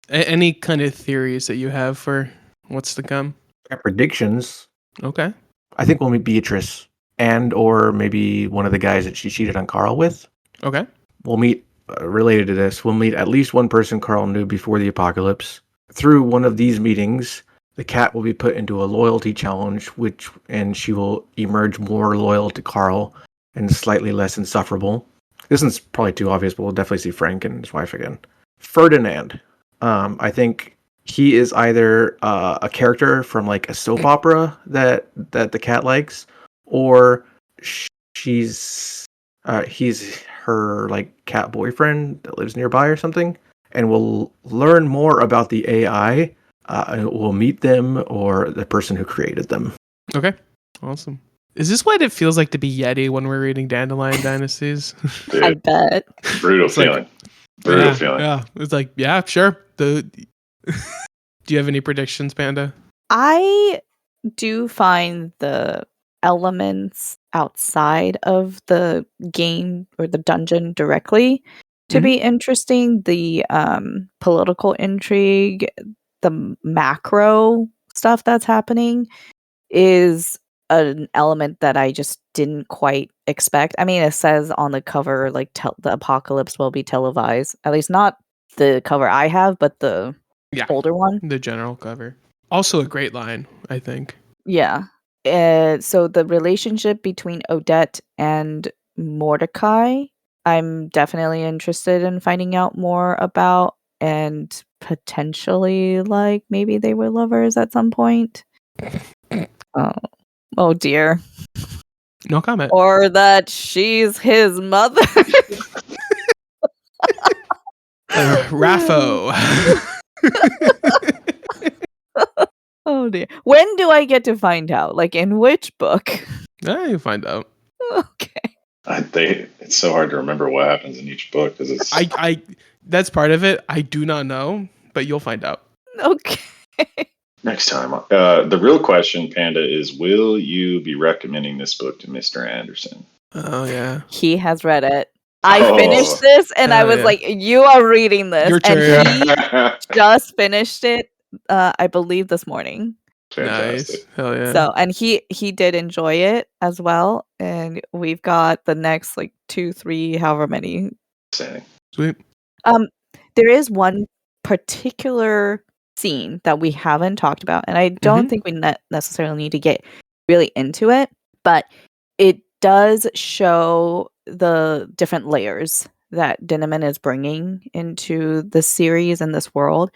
Any kind of theories that you have for what's to come? Predictions. Okay. I think we'll meet Beatrice and or maybe one of the guys that she cheated on Carl with. Okay. We'll meet, related to this, we'll meet at least one person Carl knew before the apocalypse. Through one of these meetings, the cat will be put into a loyalty challenge, and she will emerge more loyal to Carl and slightly less insufferable. This is probably too obvious, but we'll definitely see Frank and his wife again. Ferdinand. I think he is either a character from like a soap opera that the cat likes, or he's her like cat boyfriend that lives nearby or something, and we'll learn more about the AI. And we'll meet them or the person who created them. Okay. Awesome. Is this what it feels like to be Yeti when we're reading Dandelion Dynasties? Dude, I bet. brutal It's like- feeling. Brutal feeling. Yeah. It's like, yeah, sure. Do you have any predictions, Panda? I do find the elements outside of the game or the dungeon directly to Mhm. be interesting. The political intrigue, the macro stuff that's happening is an element that I just didn't quite expect. I mean, it says on the cover, like, the apocalypse will be televised. At least not the cover I have, but the Yeah. older one. The general cover. Also a great line, I think. Yeah. So the relationship between Odette and Mordecai, I'm definitely interested in finding out more about, and potentially, like, maybe they were lovers at some point. Oh dear. No comment. Or that she's his mother. Raffo. Oh dear. When do I get to find out? Like in which book? You find out. Okay. It's so hard to remember what happens in each book because it's. I that's part of it. I do not know, but you'll find out. Okay. Next time. The real question, Panda, is will you be recommending this book to Mr. Anderson? Oh yeah. He has read it. I Oh. finished this and I was yeah. like, you are reading this. Your And turn. he just finished it, I believe this morning. Fantastic. Nice. Hell yeah. So, and he did enjoy it as well. And we've got the next like 2, 3, however many. Fascinating. Sweet. There is one particular scene that we haven't talked about, and I don't think we necessarily need to get really into it, but it does show the different layers that Dinniman is bringing into the series and this world.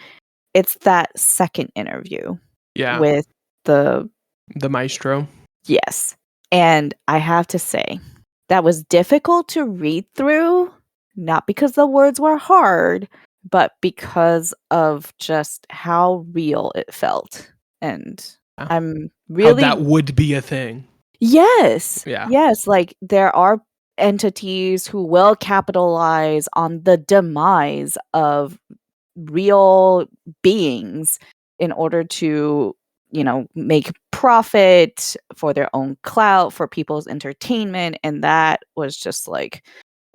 It's that second interview Yeah. with the maestro. Yes. And I have to say, that was difficult to read through, not because the words were hard, but because of just how real it felt. And I'm really. How that would be a thing. Yes. Yeah. Yes. Like there are entities who will capitalize on the demise of real beings in order to, make profit for their own clout, for people's entertainment. And that was just like,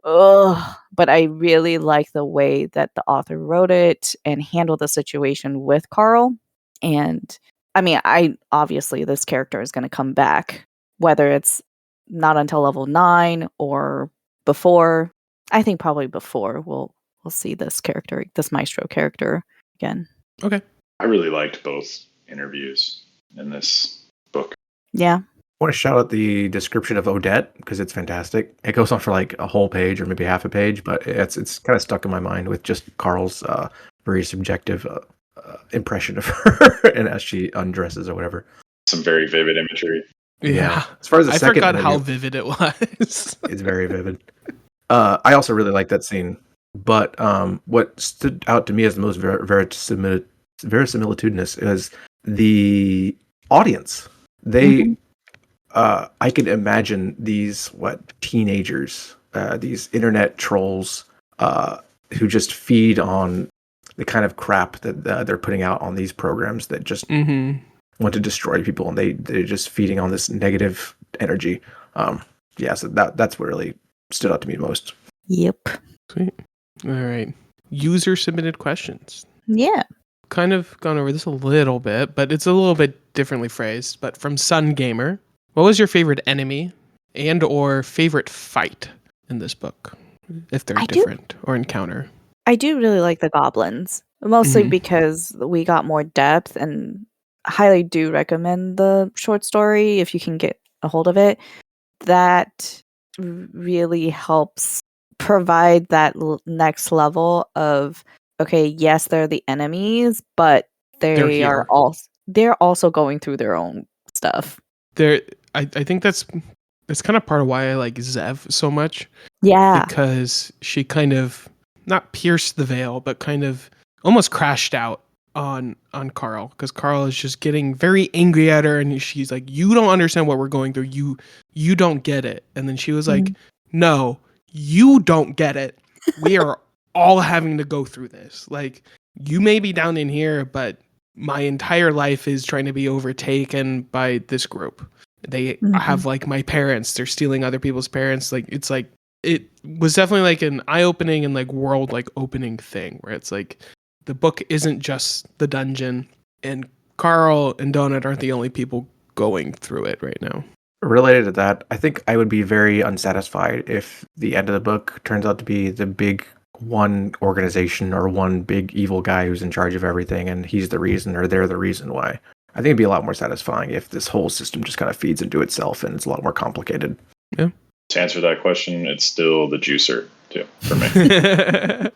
ugh. But I really like the way that the author wrote it and handled the situation with Carl. And I mean, obviously this character is going to come back, whether it's not until level 9 or before. I think probably before we'll see this character, this maestro character again. Okay. I really liked both interviews in this book. Yeah. I want to shout out the description of Odette because it's fantastic. It goes on for like a whole page or maybe half a page, but it's kind of stuck in my mind with just Carl's very subjective impression of her and as she undresses or whatever. Some very vivid imagery. Yeah. As far as the I second forgot interview, how vivid it was. it's very vivid. I also really like that scene, but what stood out to me as the most verisimilitudinous is the audience. They I could imagine these teenagers, these internet trolls, who just feed on the kind of crap that they're putting out on these programs that just want to destroy people, and they're just feeding on this negative energy. So that's what really stood out to me most. Yep. Sweet. All right. User submitted questions. Yeah. Kind of gone over this a little bit, but it's a little bit differently phrased. But from Sun Gamer, what was your favorite enemy and or favorite fight in this book, if they're different, or encounter? I do really like the goblins, mostly because we got more depth, and highly do recommend the short story if you can get a hold of it. That really helps provide that next level of, okay, yes, they're the enemies, but they're also going through their own stuff. I think that's kind of part of why I like Zev so much. Yeah. Because she kind of not pierced the veil, but kind of almost crashed out on Carl, because Carl is just getting very angry at her, and she's like, you don't understand what we're going through. You don't get it. And then she was like, no, you don't get it. We are all having to go through this. Like, you may be down in here, but my entire life is trying to be overtaken by this group. They have like my parents. They're stealing other people's parents. Like, it's like, it was definitely like an eye-opening and like world like opening thing where it's like the book isn't just the dungeon, and Carl and Donut aren't the only people going through it right now. Related to that, I think I would be very unsatisfied if the end of the book turns out to be the big one organization or one big evil guy who's in charge of everything, and he's the reason or they're the reason why. I think it'd be a lot more satisfying if this whole system just kind of feeds into itself and it's a lot more complicated. Yeah. To answer that question, it's still the juicer too for me.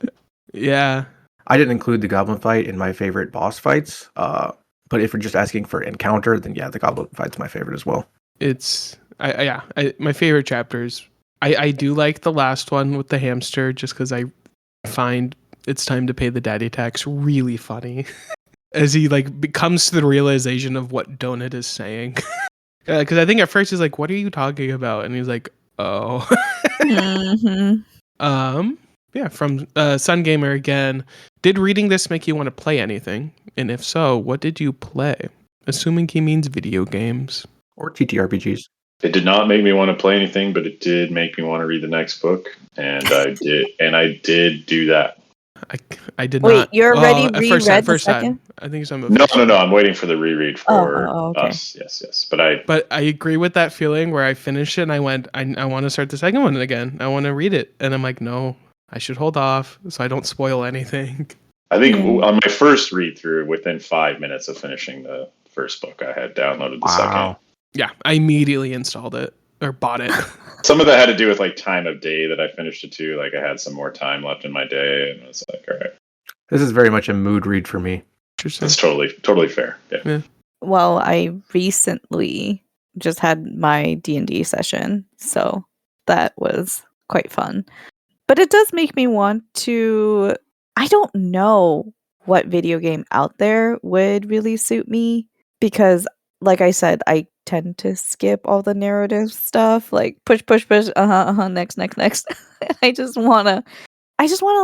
Yeah. I didn't include the goblin fight in my favorite boss fights, but if you're just asking for encounter, then yeah, the goblin fight's my favorite as well. It's my favorite chapters. I do like the last one with the hamster, just because I find it's time to pay the daddy tax really funny. as he like comes to the realization of what Donut is saying. Because I think at first he's like, "What are you talking about?" And he's like, "Oh." Yeah, from Sun Gamer again. Did reading this make you want to play anything? And if so, what did you play? Assuming he means video games or TTRPGs. It did not make me want to play anything, but it did make me want to read the next book, and I did. And I did do that. I did Wait, not. you already first reread the first second? time. I think some of No. I'm waiting for the reread for okay. us. Yes. But I agree with that feeling where I finished it and I went, I want to start the second one again. I want to read it, and I'm like, no, I should hold off so I don't spoil anything. I think on my first read through, within 5 minutes of finishing the first book, I had downloaded the second. Yeah, I immediately installed it or bought it. Some of that had to do with like time of day that I finished it too. Like I had some more time left in my day, and I was like, all right. This is very much a mood read for me. That's totally fair. Yeah. Well, I recently just had my D&D session, so that was quite fun. But it does make me want to... I don't know what video game out there would really suit me, because, like I said, I tend to skip all the narrative stuff, like push, next. I just wanna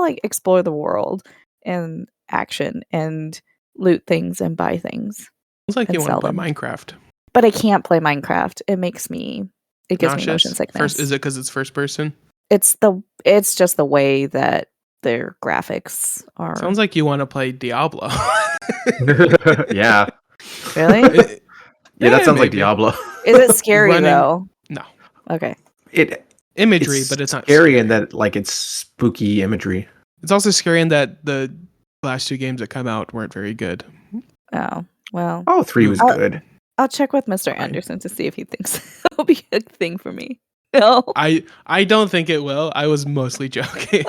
like explore the world and action and loot things and buy things. It's like you want to play them. Minecraft. But I can't play Minecraft. It gives me motion sickness. Is it because it's first person? It's just the way that their graphics are. Sounds like you want to play Diablo. Yeah. Really? Yeah, that sounds like Diablo. Is it scary though? No. Okay. Imagery, but it's not scary in that like it's spooky imagery. It's also scary in that the last two games that come out weren't very good. Oh, well. Oh, 3 was good. I'll check with Mr. Anderson to see if he thinks it'll be a thing for me. No. I don't think it will. I was mostly joking.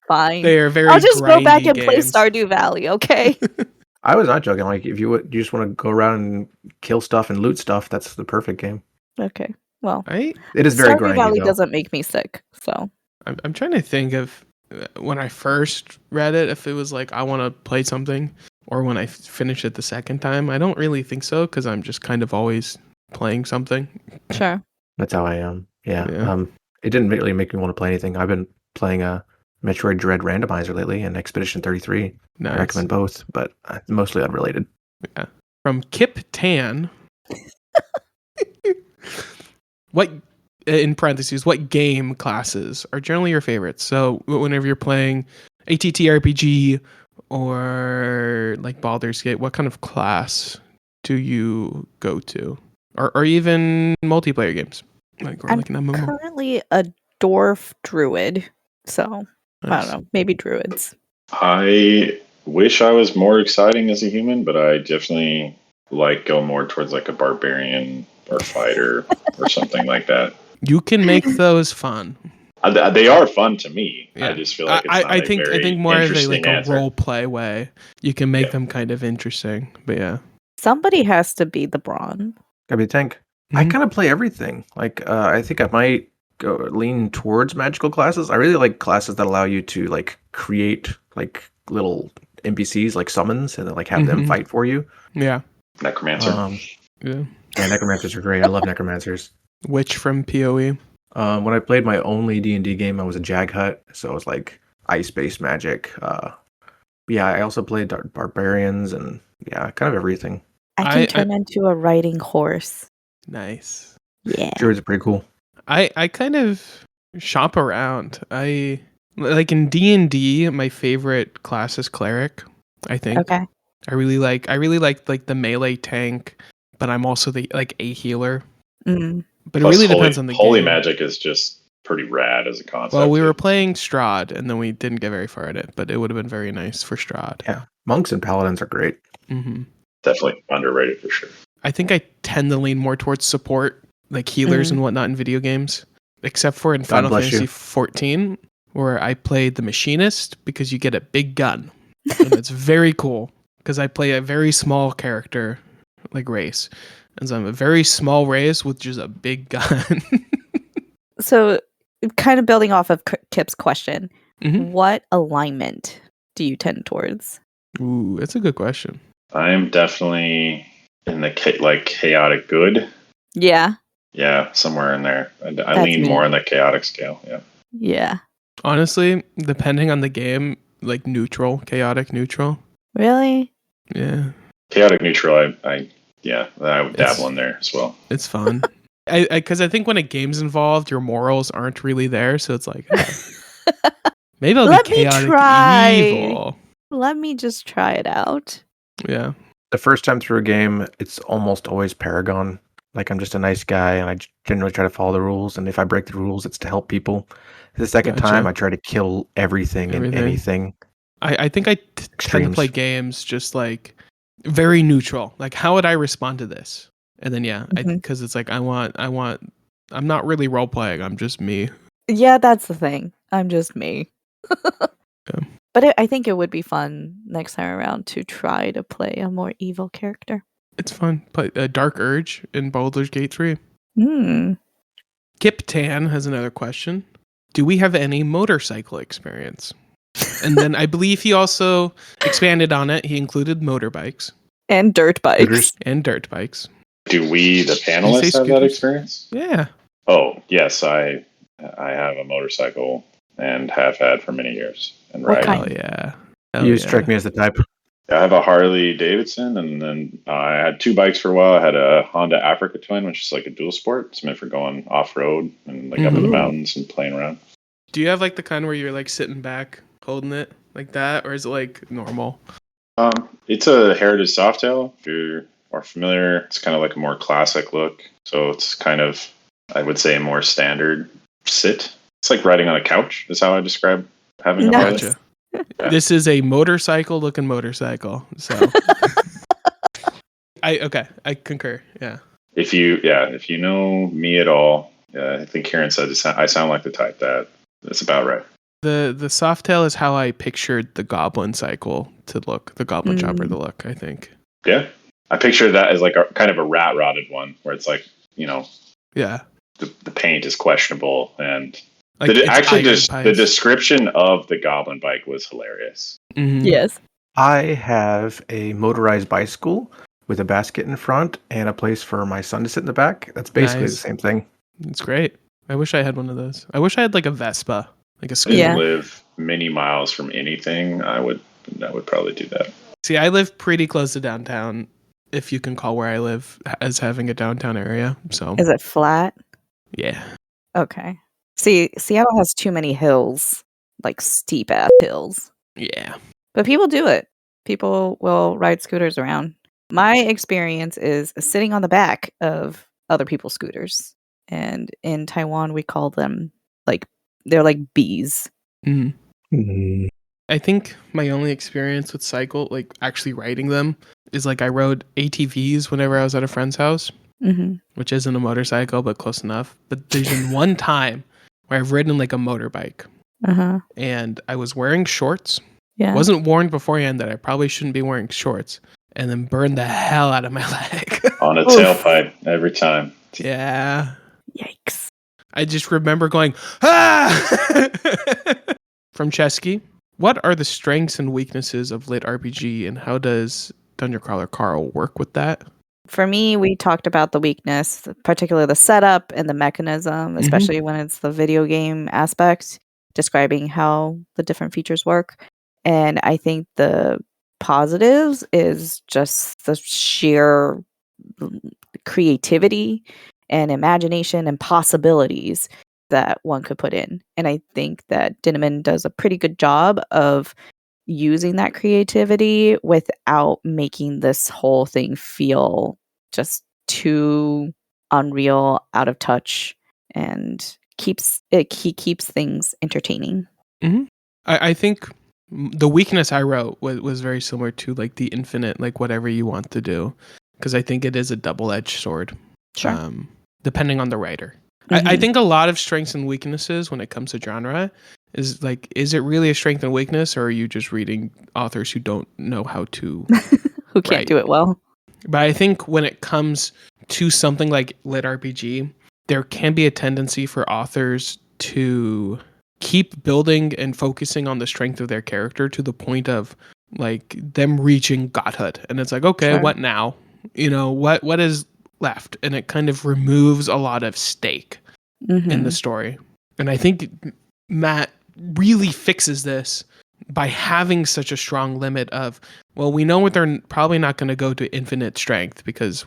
Fine. They are very. I'll just go back and play games. Stardew Valley, okay? I was not joking. Like, if you just want to go around and kill stuff and loot stuff, that's the perfect game. Okay. Well, it is very Stardew grindy. Valley though. doesn't make me sick, so. I'm trying to think of when I first read it, if it was like I want to play something, or when I finish it the second time. I don't really think so, because I'm just kind of always playing something. Sure. That's how I am. Yeah. It didn't really make me want to play anything. I've been playing a Metroid Dread Randomizer lately and Expedition 33. Nice. I recommend both, but mostly unrelated. Yeah. From Kip Tan. What, in parentheses, what game classes are generally your favorites? So whenever you're playing ATTRPG or like Baldur's Gate, what kind of class do you go to? Or even multiplayer games? I'm currently a dwarf druid, so nice. I don't know, maybe druids. I wish I was more exciting as a human, but I definitely go more towards like a barbarian or fighter or something like that. You can make those fun. They are fun to me. Yeah. I just feel like it's I think more as a answer. role play way. You can make them kind of interesting. But yeah, somebody has to be the brawn. Gotta be a tank. Mm-hmm. I kind of play everything. Like I think I might lean towards magical classes. I really like classes that allow you to like create like little NPCs, like summons, and then like have them fight for you. Yeah. Necromancer. Yeah, necromancers are great. I love necromancers. Witch from PoE. When I played my only D&D game, I was a Jaghut, so it was like ice-based magic. I also played barbarians and kind of everything. I can turn into a riding horse. Nice. Yeah. Druids are pretty cool. I kind of shop around. I like in D&D, my favorite class is cleric, I think. Okay. I really like the melee tank, but I'm also a healer. Mm. But plus, it really depends on the holy game. magic is just pretty rad as a concept. Well, we were playing Strahd, and then we didn't get very far in it, but it would have been very nice for Strahd. Yeah, monks and paladins are great. Mm-hmm. Definitely underrated for sure. I think I tend to lean more towards support, like healers and whatnot in video games, except for in Final Fantasy XIV, where I played the machinist because you get a big gun, and it's very cool because I play a very small character, like race. And so I'm a very small race with just a big gun. So, kind of building off of Kip's question, what alignment do you tend towards? Ooh, that's a good question. I am definitely in the chaotic good. Yeah, Yeah, somewhere in there. I That's lean me. more on the chaotic scale. Yeah. yeah. Honestly, depending on the game, like neutral, chaotic neutral. Really? Yeah, Chaotic neutral, I would dabble It's- in there as well. it's fun. Because I think when a game's involved, your morals aren't really there, so it's like, maybe I'll Let be me chaotic try. evil. Let me just try it out. Yeah, The first time through a game, it's almost always Paragon. Like I'm just a nice guy, and I generally try to follow the rules. And if I break the rules, it's to help people. The second Gotcha. time, I try to kill everything and Everything. anything. I think I tend to Extremes. play games just like very neutral. Like, how would I respond to this? And then Mhm. because it's like I'm not really role playing. I'm just me. Yeah, that's the thing. I'm just me. Yeah. But I think it would be fun next time around to try to play a more evil character. It's fun. Play Dark Urge in Baldur's Gate 3. Hmm. Kip Tan has another question. Do we have any motorcycle experience? And then I believe he also expanded on it. He included motorbikes And dirt bikes. Scooters. and dirt bikes. Do we, the say panelists, have that scooters? experience? Yeah. Oh, yes, I have a motorcycle and have had for many years and What ride. kind? Hell yeah. You strike me as the type. I have a Harley Davidson, and then I had two bikes for a while. I had a Honda Africa Twin, which is like a dual sport. It's meant for going off road and like up in the Mhm. mountains and playing around. Do you have like the kind where you're like sitting back holding it like that, or is it like normal? It's a Heritage Softail. If you are familiar, it's kind of like a more classic look. So it's kind of, I would say, a more standard sit. It's like riding on a couch. Is how I describe having a Nice. Harley. Gotcha. Yeah. This is a motorcycle looking motorcycle. So I concur. Yeah. If you know me at all, I think Karen said I sound like the type that's about right. The Softail is how I pictured the Goblin cycle to look, the Goblin Chopper Mm. to look, I think. Yeah, I picture that as like a kind of a rat rotted one, where it's like Yeah. the paint is questionable, and Like it's actually iron just the pipes. description of the Goblin bike was hilarious. Mhm. Yes. I have a motorized bicycle with a basket in front and a place for my son to sit in the back. That's basically Nice. the same thing. It's great. I wish I had one of those. I wish I had like a Vespa, like a I scooter. Yeah. live many miles from anything. I would probably do that. See, I live pretty close to downtown, if you can call where I live as having a downtown area. So Is it flat? yeah. Okay. See, Seattle has too many hills, like steep ass hills. Yeah. But people do it. People will ride scooters around. My experience is sitting on the back of other people's scooters. And in Taiwan, we call them they're like bees. Mhm. Mm. I think my only experience with cycle, like actually riding them, is like I rode ATVs whenever I was at a friend's house, Mm-hmm. which isn't a motorcycle, but close enough. But there's been one time where I've ridden like a motorbike Uh-huh. and I was wearing shorts. Yeah. Wasn't warned beforehand that I probably shouldn't be wearing shorts, and then burned the hell out of my leg. On a Oof. tailpipe every time. Yeah. Yikes. I just remember going, ah! From Chesky, what are the strengths and weaknesses of lit RPG, and how does Dungeon Crawler Carl work with that? For me, we talked about the weakness, particularly the setup and the mechanism, especially when it's the video game aspect, describing how the different features work. And I think the positives is just the sheer creativity and imagination and possibilities that one could put in. And I think that Dinniman does a pretty good job of using that creativity without making this whole thing feel just too unreal, out of touch, and he keeps things entertaining. I think the weakness I wrote was very similar to like the infinite, like whatever you want to do, because I think it is a double-edged sword. Sure. Depending on the writer. I think a lot of strengths and weaknesses when it comes to genre is like, is it really a strength and weakness, or are you just reading authors who don't know how to Who can't Right. do it well. But I think when it comes to something like lit RPG, there can be a tendency for authors to keep building and focusing on the strength of their character to the point of like them reaching godhood, and it's like, okay, Sure. what now? What is left? And it kind of removes a lot of stake in the Mhm. story. And I think Matt really fixes this by having such a strong limit of, well, we know what they're probably not going to go to infinite strength because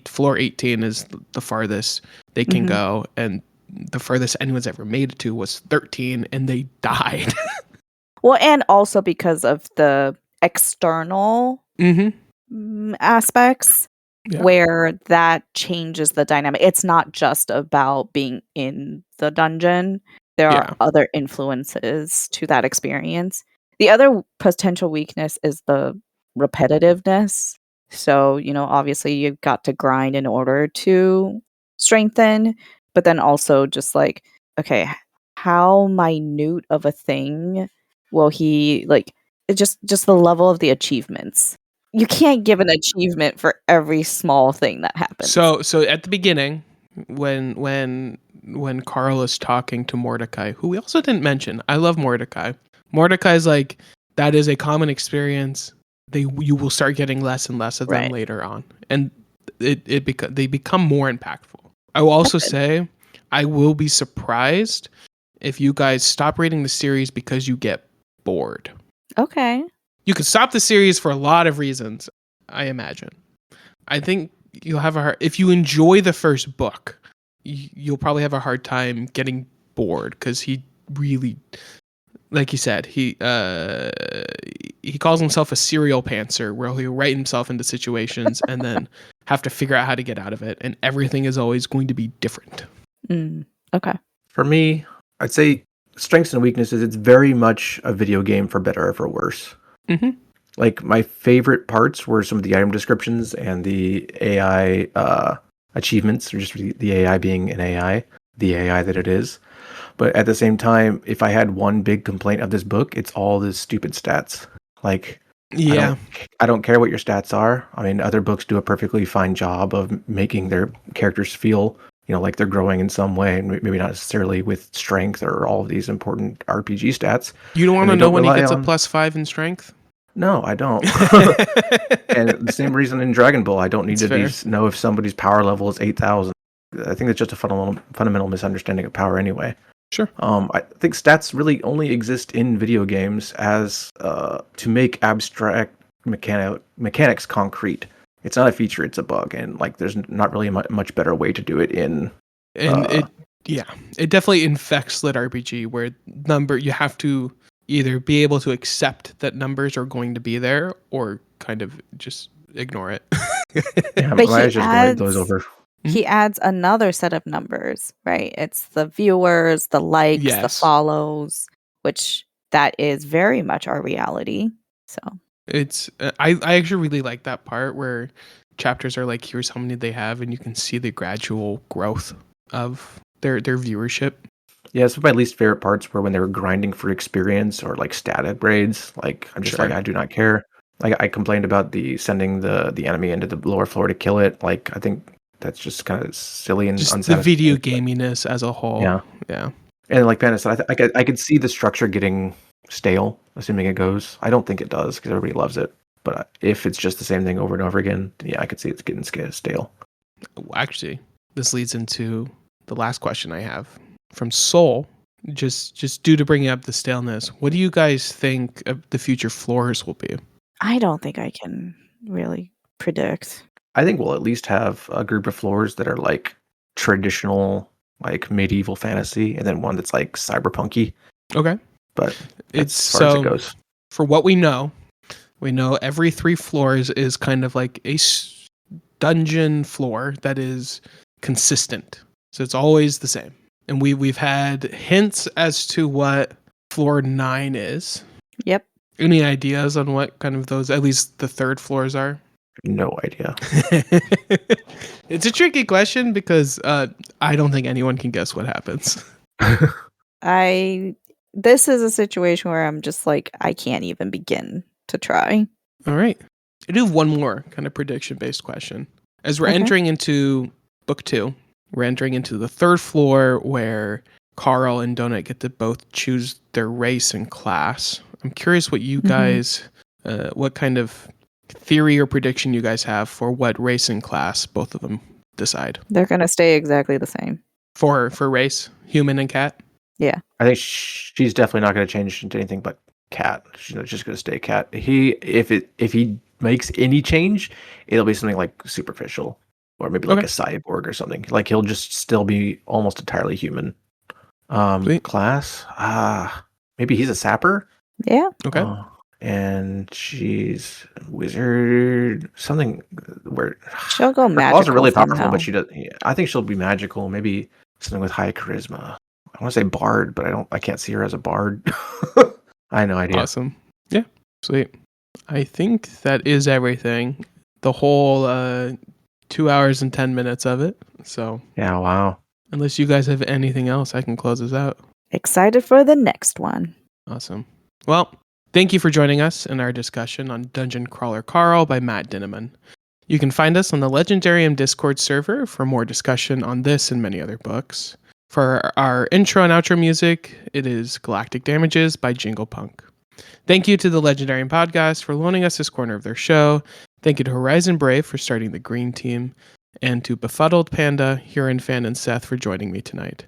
floor 18 is the farthest they can Mhm. go, and the furthest anyone's ever made it to was 13, and they died. Well, and also because of the external aspects Yeah. where that changes the dynamic. It's not just about being in the dungeon. There Yeah. are other influences to that experience. The other potential weakness is the repetitiveness. So, obviously you've got to grind in order to strengthen, but then also just like, okay, how minute of a thing will he like it just the level of the achievements. You can't give an achievement for every small thing that happens. So at the beginning, when Carl is talking to Mordecai, who we also didn't mention, I love Mordecai. Mordecai's like, that is a common experience. You will start getting less and less of them Right. later on, and they become more impactful. I will also say, I will be surprised if you guys stop reading the series because you get bored. Okay. You could stop the series for a lot of reasons, I imagine. I think you'll have if you enjoy the first book, you'll probably have a hard time getting bored because he really, like you said, he calls himself a serial pantser, where he'll write himself into situations and then have to figure out how to get out of it, and everything is always going to be different. Okay. For me, I'd say strengths and weaknesses, it's very much a video game for better or for worse. Mm-hmm. Like, my favorite parts were some of the item descriptions and the AI achievements, or just the AI being an AI, the AI that it is. But at the same time, if I had one big complaint of this book, it's all the stupid stats. Like, Yeah. I don't care what your stats are. I mean, other books do a perfectly fine job of making their characters feel, like they're growing in some way, and maybe not necessarily with strength or all of these important RPG stats. You don't want to know when he gets a on... +5 in strength? No, I don't. And the same reason in Dragon Ball, I don't need to know if somebody's power level is 8,000. I think it's just a fundamental misunderstanding of power anyway. Sure. I think stats really only exist in video games as to make abstract mechanics concrete. It's not a feature; it's a bug, and like there's not really a much better way to do it in. And it definitely infects lit RPG, where you have to either be able to accept that numbers are going to be there, or kind of just ignore it. Yeah, But I just glide those over. He adds another set of numbers, right? It's the viewers, the likes, the follows, which that is very much our reality. So it's I actually really like that part where chapters are like, here's how many they have, and you can see the gradual growth of their viewership. Yeah, some of my least favorite parts were when they were grinding for experience or like stat upgrades. Like, I'm just like, I do not care. Like, I complained about sending the enemy into the lower floor to kill it. Like, I think that's just kind of silly and just unsatisfying. The video gaminess as a whole. Yeah. And like Panda said, I could see the structure getting stale, assuming it goes. I don't think it does because everybody loves it. But if it's just the same thing over and over again, yeah, I could see it's getting stale. Actually, this leads into the last question I have from Soul. Just due to bringing up the staleness, what do you guys think the future floors will be? I don't think I can really predict. I think we'll at least have a group of floors that are like traditional, like medieval fantasy, and then one that's like cyberpunky. Okay. But it's as far as it goes. For what we know every 3 floors is kind of like a dungeon floor that is consistent. So it's always the same. And we've had hints as to what floor 9 is. Yep. Any ideas on what kind of those, at least the 3rd floors are? No idea. It's a tricky question because I don't think anyone can guess what happens. This is a situation where I'm just like, I can't even begin to try. All right. I do have one more kind of prediction-based question. As we're entering into book 2, we're entering into the 3rd floor where Carl and Donut get to both choose their race and class. I'm curious what you Mhm. guys, what kind of theory or prediction you guys have for what race and class both of them decide. They're gonna stay exactly the same. For race, human and cat. Yeah. I think she's definitely not going to change into anything but cat. She's just going to stay cat. If he makes any change, it'll be something like superficial, or maybe like Okay. a cyborg or something. Like he'll just still be almost entirely human. Sweet. Class, maybe he's a sapper. Yeah. Okay. And she's a wizard. Something where She'll go her claws are really magical powerful, somehow. but she does. Yeah, I think she'll be magical. Maybe something with high charisma. I want to say bard, but I can't see her as a bard. I have no idea. Awesome. Yeah. Sweet. I think that is everything. The whole 2 hours and 10 minutes of it. So Yeah, wow. unless you guys have anything else, I can close this out. Excited for the next one. Awesome. Well, thank you for joining us in our discussion on Dungeon Crawler Carl by Matt Dinniman. You can find us on the Legendarium Discord server for more discussion on this and many other books. For our intro and outro music, it is Galactic Damages by Jingle Punk. Thank you to the Legendarium Podcast for loaning us this corner of their show. Thank you to Horizon Brave for starting the green team. And to Befuddled Panda, Hurinfan, and Seth for joining me tonight.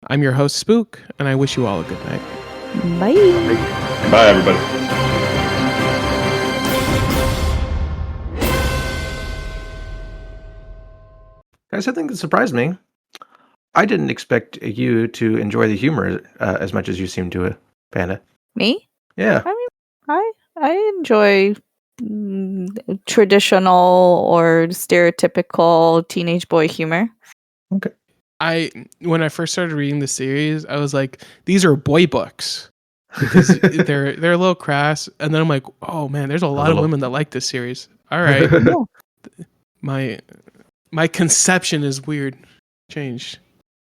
I'm your host, Spook, and I wish you all a good night. Bye. Bye, everybody. Guys, something that surprised me. I didn't expect you to enjoy the humor as much as you seem to, Panda. Me? Yeah. I mean, I enjoy traditional or stereotypical teenage boy humor. Okay. When I first started reading the series, I was like, these are boy books. Because they're a little crass. And then I'm like, oh man, there's a lot of women that like this series. All right. My conception is weird. Changed.